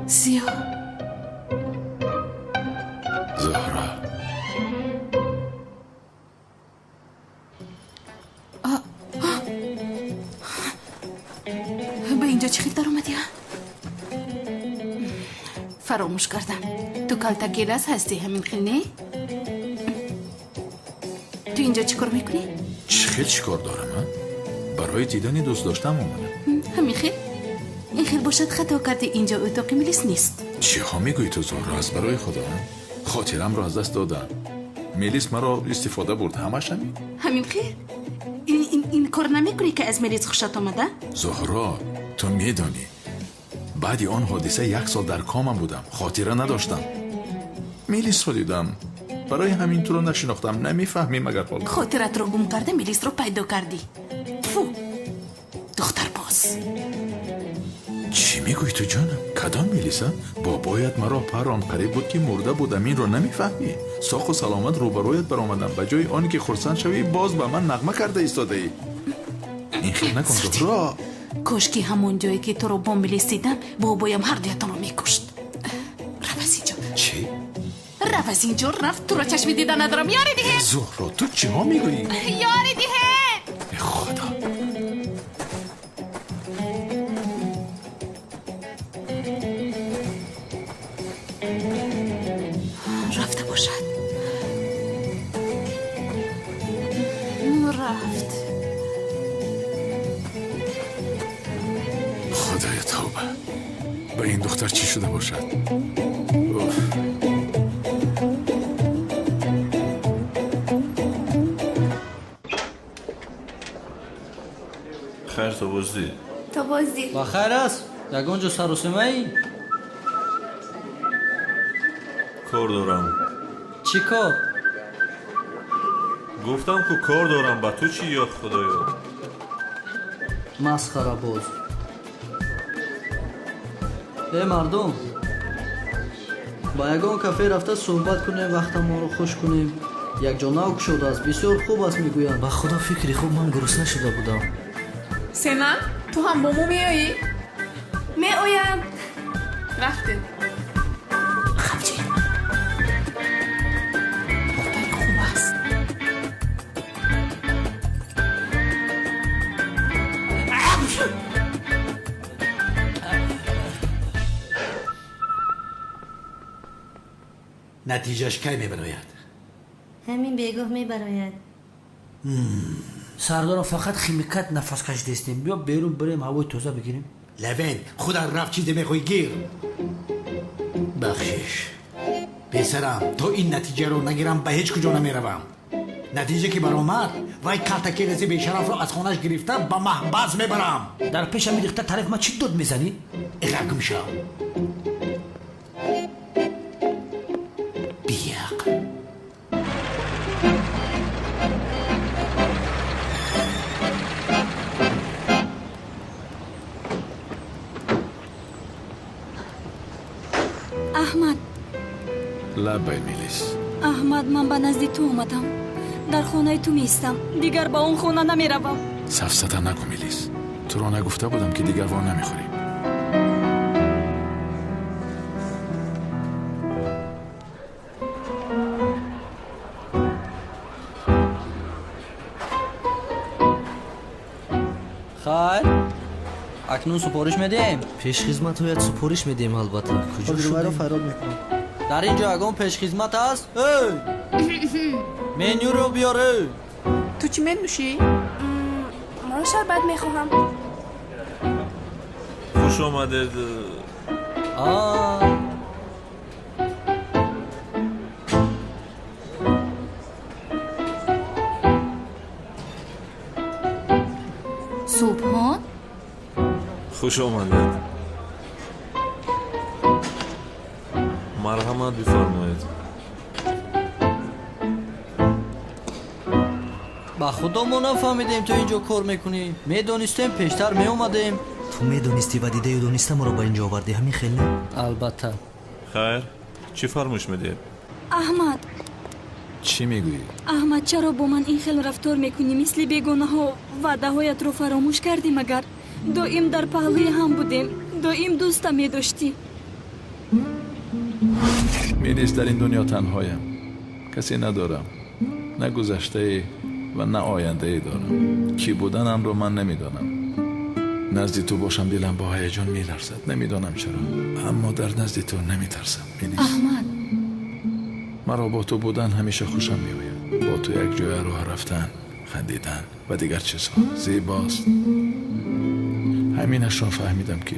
زیا زهرا به اینجا چی خیلی در اومدی؟ فراموش کردم تو کالتا گیلاس هستی همین خیلی نه؟ تو اینجا چی کار میکنی؟ چی کار دارم من؟ برای دیدن دوست داشتم اومدم. همین خیلی؟ این خیلی باشد خطا کردی اینجا اتاق میلیس نیست. چی ها میگویی تو زهرا؟ از برای خدا خاطرم را از دست دادم. میلیس مرا استفاده برد همش همین خیلی؟ این کار نمیکنی که از میلیس خوشت آمده؟ زهرا تو میدانی بعدی آن حادثه 1 سال در کامم بودم، خاطره نداشتم. میلیس رو دیدم، برای همین تو رو نشناختم. نمیفهمی مگر حالا خاطرت رو گم کرده میلیس رو پیدا کردی. فو دختر باز. چی میگوی تو جانم؟ کدام میلیسه؟ بابایت مرا پران قریب بود که مرده بودم. این رو نمیفهمی؟ ساخ و سلامت روبرویت برآمدم، به جای آنی که خرسند شوی باز به من نغمه کرده ایستاده ای. این خیلی نکن زهرا. کاشکی همون جایی که تو رو بمب لیستیدم بابایم هر دیتان رو میکشت. رو از اینجا. چی؟ رو از اینجا رفت تو رو چشمی دیدن ندارم. یاری دیگه زهرا تو چی ها میگویی؟ یاری دیگه خدا. رفته باشد. رفت. خدای توبه، به این دختر چی شده باشد؟ خیر تو بازدی؟ تو بازدی با خیر است؟ یگانجا سر و سمه ای؟ کار دارم. چی کار؟ گفتم که کار دارم. با تو چی یا خدایا؟ مسخره باز. ای مردم، با یگان کافه رفته صحبت کنیم، وقت ما رو خوش کنیم. یک جا نوک شده است، بسیار خوب است میگویند. با خدا فکری خوب، من گرسنه شده بودم. سینا تو هم با مو میایی؟ میایم. رفته خفجی دختر خوب است. نتیجهش کی میبراید؟ همین بگاه میبراید. سردار فقط خیمیکت نفس کش دستیم. بیا بیرون بریم هوای تازه بگیریم. لوین خود رفت چیزی میخوای گیر. بخشش پسرم، تو این نتیجه رو نگیرم به هیچ کجا نمیروم. نتیجه که برآمد وای کالتاکی رسی بیشرف رو از خونش گرفته به محبس میبرم. در پیشم میریخته طرف ما چی داد میزنی؟ اقرم شو. بیاق احمد. لبای میلیس. احمد من به نزد تو اومدم. در خانه تو میستم. دیگر با اون خونه نمیروم. سفسطه نکن میلیس. تو رو نگفته بودم که دیگر وان نمیخوریم. خیر اکنون سپارش میدیم. پیش خدمت هایت سپارش میدیم البته. کجا رو فراد میکنم. در اینجا اگه پیش خدمت هست. منیو رو بیاره. تو چی می‌نوشی؟ من شربت میخواهم. خوش آمدید. صبحان خوش آمدید. مرحمت بفرمایید. با خدا ما نفهمیدیم تو اینجا کار میکنی. میدونستیم پیشتر میومدیم. تو میدونستی و دیده دونسته ما رو با اینجا آوردی همین خیلی؟ البته. خیر چی فرموش میدید؟ احمد. چی میگویی؟ احمد چرا با من این خیلی رفتار میکنی؟ مثل بیگانه ها وعده هایت رو فراموش کردی مگر؟ دائم در پهلوی هم بودیم. доим дӯстам медоштӣ. میلیس در این دنیا تنهایم. کسی ندارم. نه گذشته و نه آینده ای دارم. کی بودنم رو من نمیدانم. نزدی تو باشم دلم با هیجان میلرزد. نمیدانم چرا، اما در نزدی تو نمیترسم. میلیس، احمد، مرا با تو بودن همیشه خوشم میآید. با تو یک جای راه رفتن، خندیدن و دیگر چیزها زیباست. همینش را فهمیدم که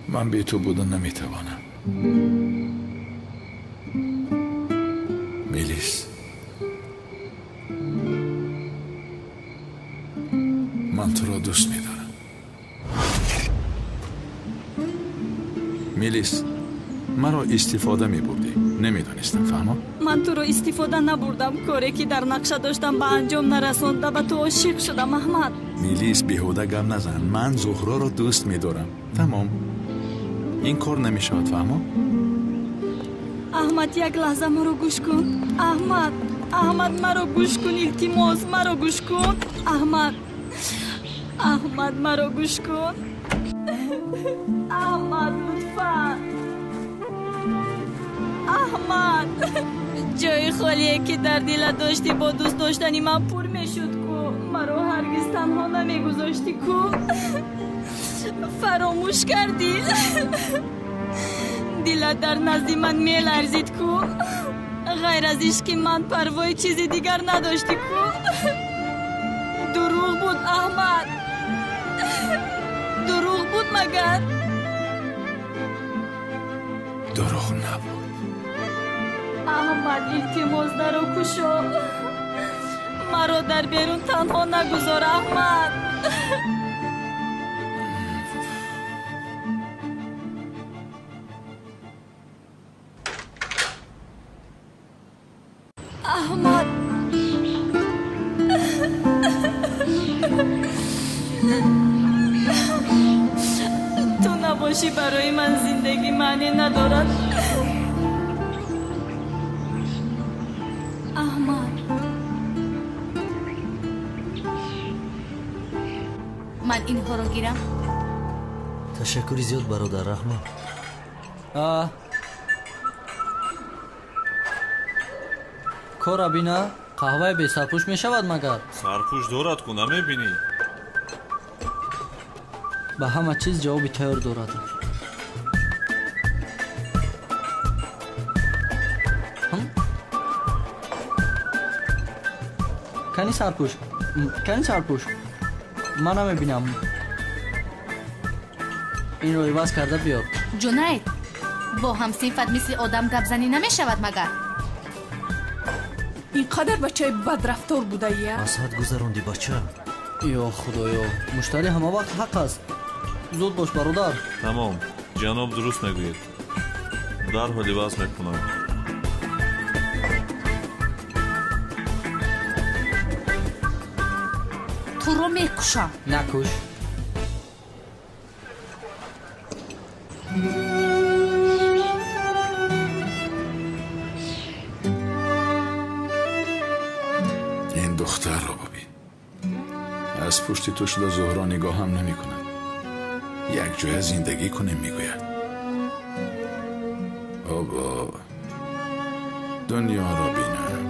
من بی تو بودن نمیتوانم. میلیس، من تو را دوست می‌دارم. میلیس، مرا استفاده می‌بردی. نمی‌دانستم. فهمم؟ من تو رو استفاده نبردم. کاری که در نقشه داشتم به انجام نرسانده به تو عاشق شدم احمد. میلیس، بیهوده گپ نزن. من زهرا را دوست می‌دارم. تمام. این کار نمی‌شود. فهمم؟ احمد یک لحظه مرا گوش کن. احمد مرا گوش کن. التماس مرا گوش کن. احمد مرا گوش کن. احمد لطفاً. احمد، جای خالیه که در دل داشتی با دوست داشتنی من پر میشد کو. مرا هرگز تنها نمیگذاشتی کو. فراموش کردی. دلت در نزد من میلرزید کو. غیر از ایش که من پروای چیزی دیگر نداشتی کو. دروغ بود احمد. دروغ بود مگر؟ دروغ نبود. احمد، التماس درو کشو. مرا در بیرون تنها نگذار احمد. احمد، تو نباشی برای من زندگی معنی ندارد. احمد، من اینها رو گیرم. تشکری زیاد برادر رحمان. کورا بینا قهوه بی سرپوش می شود مگر؟ سرپوش دارد کو نمیبینی؟ به همه چیز جوابی تیار دارد. کنی سرپوش من نمیبینم. این رو عوض کرده بیار. جنید، با هم صفت مثل آدم گپ زنی نمی شود مگر؟ اینقدر بچه بدرفتار بوده یه؟ از حد گذراندی بچه. یا خدایا، مشتری همه وقت حق است. زود باش برادر. تمام، جناب درست میگوید. در حالی باز میکنم. تو رو میکشم. نکش. این دختر رو ببین. از پشت تو شده زهرا نگاه هم نمی کند. یک جای زندگی کنیم میگوید. بابا دنیا را بینم.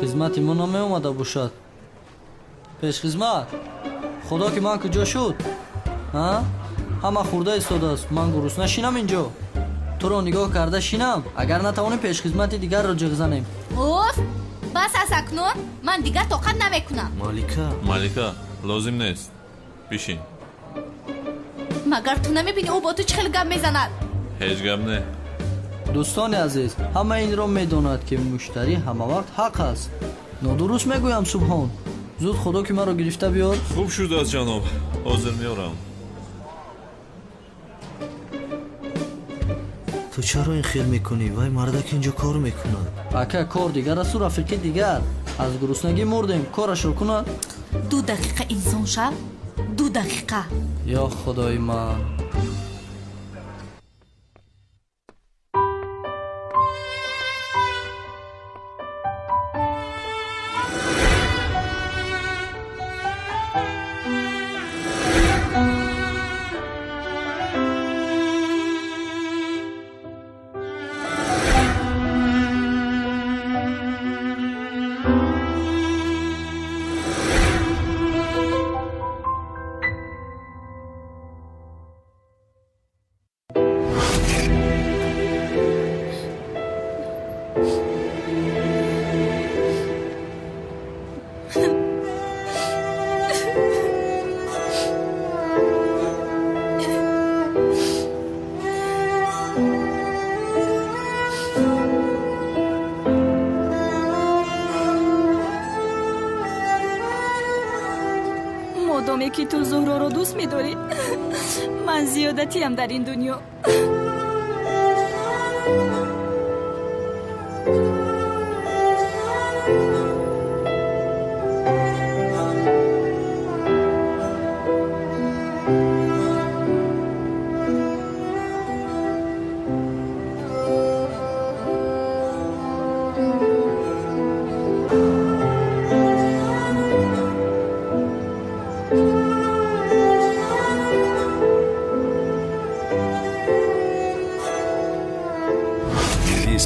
خدمت ما نمی اومده باشد. پیش خدمت خدا که من کجا شد؟ همه خورده ایستاده است. من گرسنه شینم اینجا. تو رو نگاه کرده شینم. اگر نتوانیم پیش خدمت دیگر رو جغ زنیم. اوف، بس از اکنون من دیگر طاقت نمیکنم. مالکا لازم نیست. بشین. مگر تو نمیبینی او با تو چه خیلی گپ میزند؟ هیچ گم نه. دوستان عزیز، همه این را میداند که مشتری همه وقت حق است. نادرست میگویم سبحان. زود خدا که مرا گرفته بیار. خوب شد از جناب. حاضر میارم. تو چرا این خیل میکنی؟ وای مردک اینجا کار میکنند. اکا کار دیگر است و رفیقی دیگر. از گرسنگی مردیم. کارش رو کنند. 2 دقیقه انسان شو. 2 دقیقه. یا خدای من. مادامی که تو زهرا رو دوست می‌داری من زیادتی هم در این دنیا.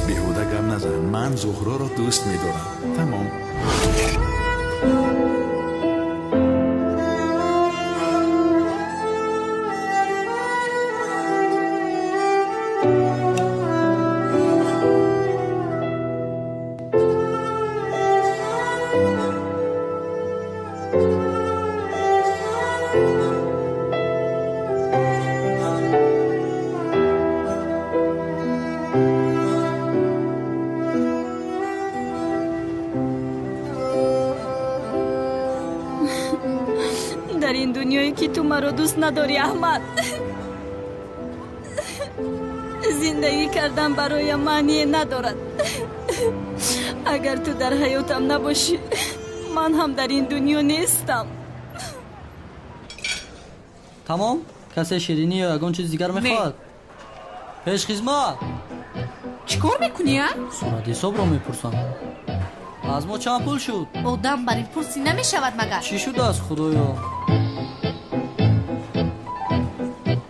بیهوده گم نزن. من زهرا را دوست می‌دارم. تمام. در این دنیایی که تو مرا دوست نداری احمد، زندگی کردن برای معنی ندارد. اگر تو در حیاتم نباشی من هم در این دنیا نیستم. تمام؟ کسی شیرینی یا یگان چیز دیگر میخواد؟ پیش خدمت. چیکار میکنی ها؟ صورت حساب را میپرسم. از ما چند پول شد؟ آدم بر این پرسی نمیشود مگر؟ چی شد از خدایا؟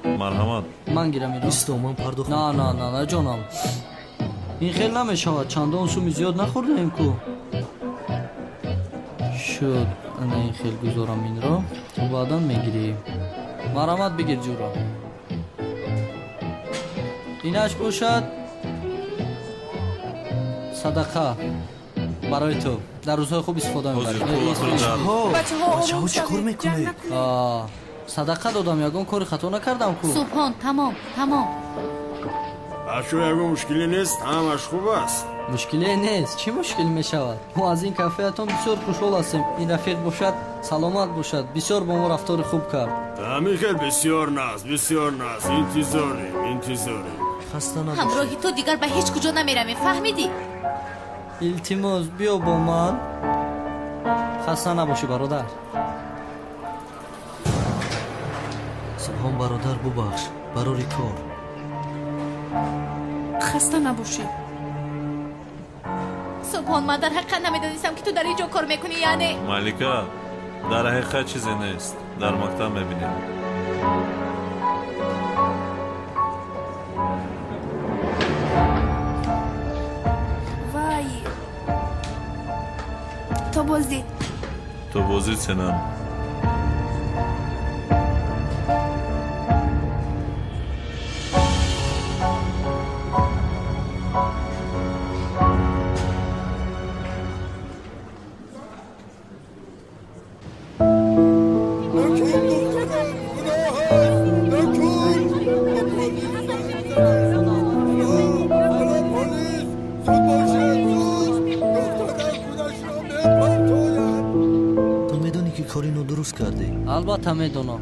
مرحمت. من گیرم اینا. من پرداخت. نه جانم. این خیلی نمیشود. چندان سومی زیاد نخورده ایم کو. شد. انا این خیلی گذارم این را. تو بعدا میگیریم. مرحمت بگیر جورا. اینش باشد صدقه برای تو. در روزهای خوب استفاده میبری. بچه ها چی کار میکنه؟ صدقه دادم. یگان کاری خطا نکردم کو. سبحان. تمام. بچه ها یگان مشکلی نیست. همش خوب است. مشکلی نیست. چی مشکل میشود؟ ما از این کافیتان بسیار خوشحال هستیم. این رفیق باشد سلامت باشد. بسیار با ما رفتار خوب کرد. میخیل بسیار ناز. انتظاریم. خسته نباشی. همراهی تو دیگر به هیچ کجا نمیرم. فهمیدی؟ التماس بیا با من. خسته نباشی برادر. سبحان برادر ببخش برای کار. خسته نباشی. سبحان من در حقیقت نمیدانستم که تو در اینجا کار میکنی. یعنی مالکا در حقیقت چیزی نیست. در مکتب میبینیم. وای تو بازی سنم. албатта медонам.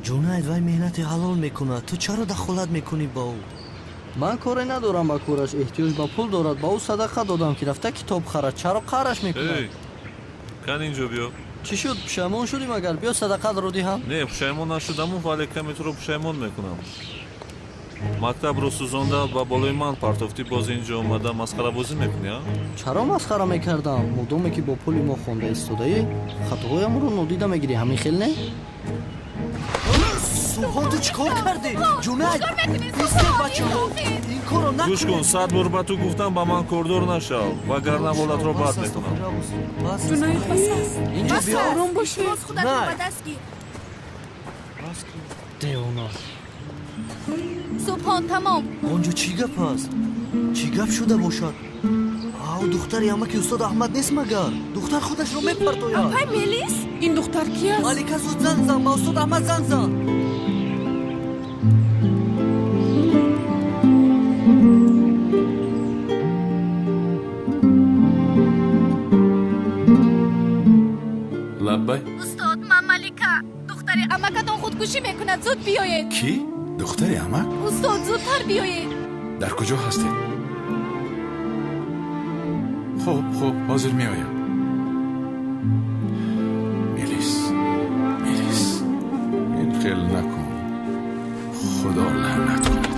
ҷунайд вай меҳнати ҳалол мекунад, ту чаро дахолат мекунӣ ба ӯ? ман коре надорам ба кораш, эҳтиёҷ ба пул дорад, ба ӯ садақа додам ки рафта китоб харад, чаро қараш мекунад? кан инҷо биё. чӣ шуд, пушаймон шудим агар? биё садақатро диҳам. не пушаймон нашудаму, вале каме туро пушаймон мекунам. мактабро сӯзонда ба болои ман партофтӣ боз инҷо омада масхарабозӣ мекунӣ? чаро масхара мекардам? мудоме ки бо пули мо хонда истодаӣ, хатоҳоямро нодида мегирӣ, ҳамин хел не? субҳон ту чӣ кор кардӣ? ҷунайд, бистед бачаҳо, ин корро накунед. гӯш кун, 100 бор ба ту гуфтам ба ман кордор нашав, вагарна ҳолатро бад мекунам. ҷунайд бас аст. инҷо биё. ором бошед. худатро ба даст гир. девона. субҳон тамом. онҷо чӣ гап аст? чӣ гап шуда бошад? ав духтари амаки устод аҳмад нест магар? духтар худашро мепартояд. апай мелис? ин духтар ки аст? малика зуд занг зан, ба устод аҳмад занг зан. лаббай. устод, ман малика. духтари амакатон худкушӣ мекунад, зуд биёед. ки? духтари амак? устод, зудтар биёед. дар куҷо ҳастед? хуб, ҳозир меоям. мелис, ин хел накун. худо лаънат кунад.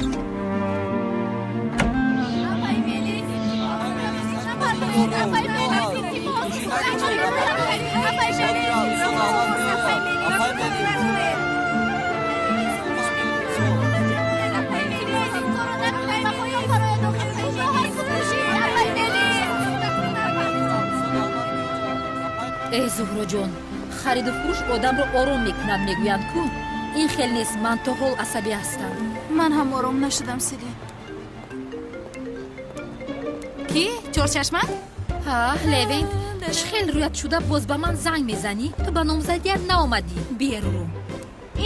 эй зуҳроҷон, хариду фурӯш одамро ором мекунад мегӯянд ку ин хел нест. ман то ҳол асабӣ ҳастам. ман ҳам ором нашудам сиди. ки чорчашма? ҳа левент, чӣ хел рӯят шуда боз ба ман занг мезанӣ? ту ба номзадият наомадӣ? берӯ.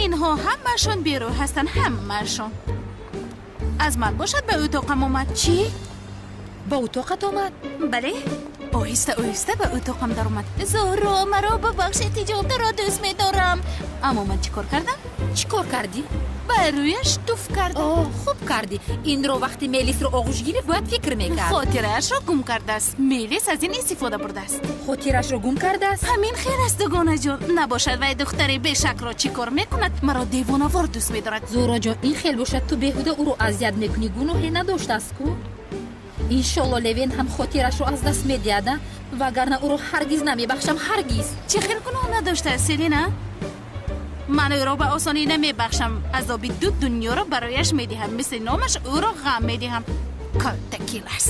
инҳо ҳамаашон берӯ ҳастанд, ҳамаашон. аз ман бошад ба утоқам омад. чӣ? ба утоқат омад? бале, оҳиста ба утоқам даромад. зӯро, маро бабахшед, ҳиҷобдаро дӯст медорам. аммо ман чӣ кор кардам? чӣ кор кардӣ? ба рӯяш туф кардам. хуб кардӣ. инро вақти мелисро оғӯш гирифт бояд фикр мекард. хотираашро гум кардааст. мелис аз ин истифода бурдааст. хотирашро гум кардааст? ҳамин хел аст дугонаҷон. набошад вай духтари бешакро чӣ кор мекунад? маро девонавор дӯст медорад. зӯроҷон, ин хел бошад ту беҳуда ӯро азият мекунӣ. гуноҳе надоштааст ку? иншолло левен ҳам хотирашро аз даст медиҳад, вагарна ӯро ҳаргиз намебахшам. ҳаргиз. чӣ хел гуноҳ надоштааст селина? ман ӯро ба осонӣ намебахшам. азоби ду дуньёро барояш медиҳам. мисли номаш ӯро ғам медиҳам. калтакилас.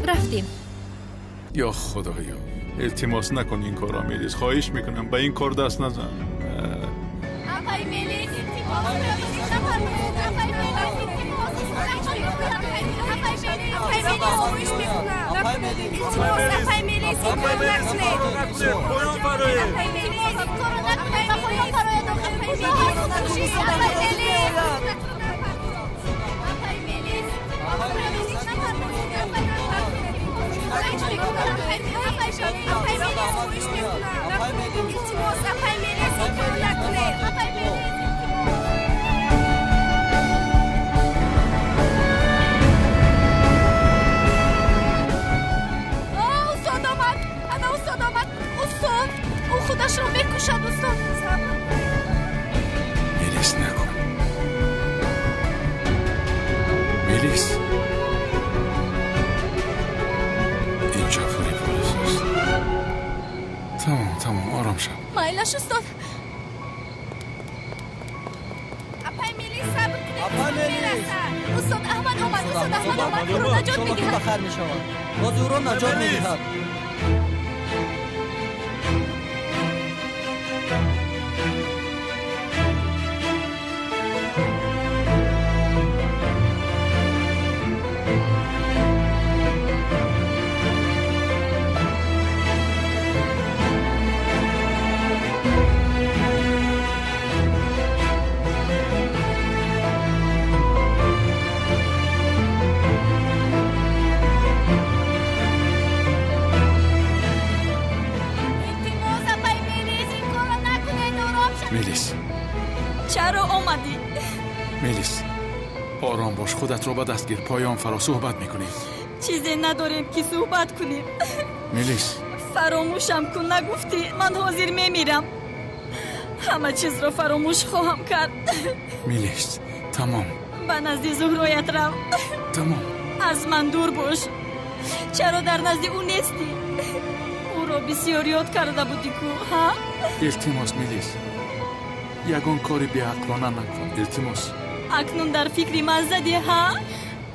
рафтем. ё худоё, илтимос накун ин корро мелис. хоҳиш мекунам, ба ин кор даст назан. апай мелис, илтимос нафармоед. апай خودش رو میکشد استاد. ملیس نکن. ملیس اینجا پولی پولیس است. تمام آرام شد. مایلش استاد. اپای ملیس صبر کنید. اپای ملیس. استاد احمد اومد. استاد احمد اومد. او رو نجات میدهد. بخیر میشود. باز او رو نجات میدهد. آرام باش، خودت را به دستگیر. پایان فرا صحبت میکنیم. چیزی نداریم که صحبت کنیم. میلیس فراموشم کن، نگفتی من حاضر میمیرم. همه چیز را فراموش خواهم کرد. میلیس تمام. به نزد زهرایت رو. تمام. از من دور باش. چرا در نزد او نیستی؟ او را بسیار یاد کرده بودی کو ها؟ التماس میلیس، یگان کاری بی‌عقلانه نکن. التماس. اکنون در فکری من زدی ها؟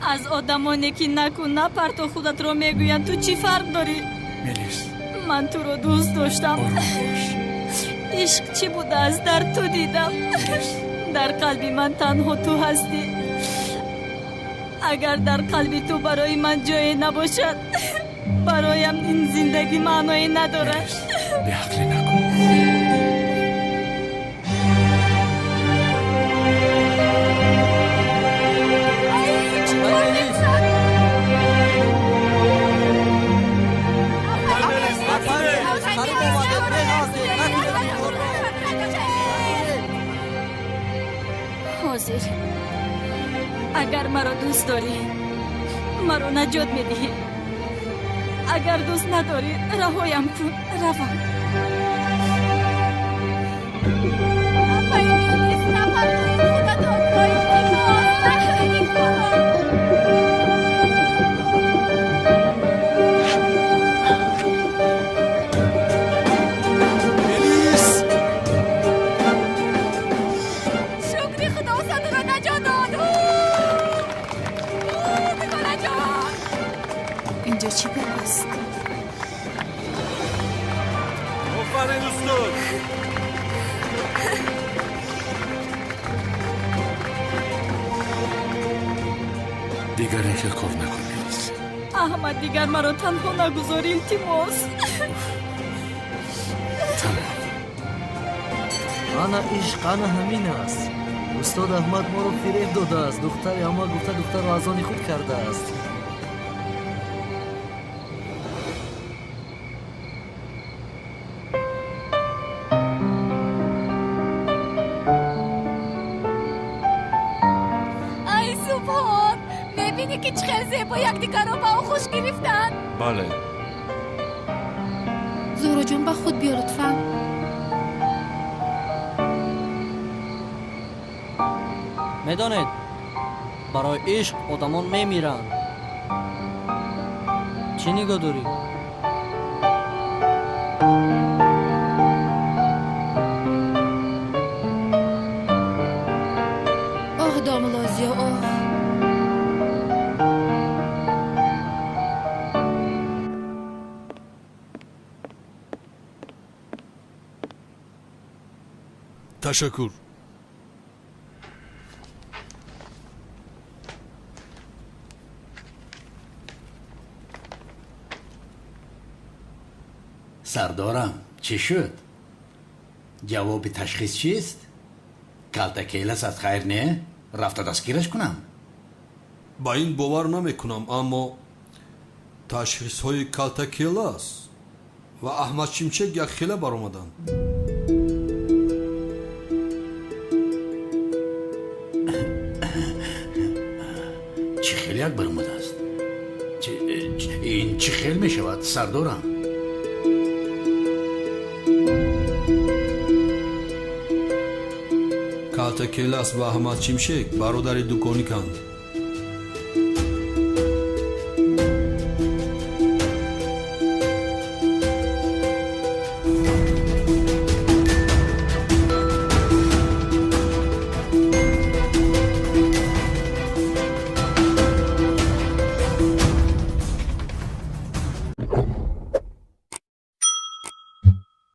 از آدمانی که نکن نپرت و خودت را میگویند تو چی فرق داری؟ میلیس من تو رو دوست داشتم. عشق چی بوده است در تو دیدم. در قلبی من تنها تو هستی. اگر در قلبی تو برای من جایی نباشد، برایم این زندگی معنایی نداره. بی‌عقلی نکن. حاضر، اگر مرا دوست داری مرا نجات میدهی، اگر دوست نداری رهایم کن. روم. اینجا چی است؟ آفرین استاد. دیگر اینکه کار نکن میلیس. احمد دیگر مرا تنها نگذاری التماس. تمام. انا عشق انا همین است. استاد احمد ما رو فریب داده است. دختر اما گفته دختر رو از آن خود کرده است. ای سبحان، میبینی که چقدر زیبا یکدیگر رو با او خوش گرفتن؟ بله. زهرا جون با خود بیا لطفا. میدانید برای عشق آدمان میمیرن. چی نگاه داری؟ آه داملازیا آه. تشکر. سردارم چی شد؟ جواب تشخیص چیست؟ کلتکیلس از خیر نه؟ رفته دستگیرش کنم؟ با این باور نمیکنم، اما تشخیص های کلتکیلس و احمد شمشک یک خیله بر آمدن. چی خیلی یک بر آمده است؟ این چی خیل می شود سردارم؟ کلتکیلس و احمد شمشک برادر دکانی کند.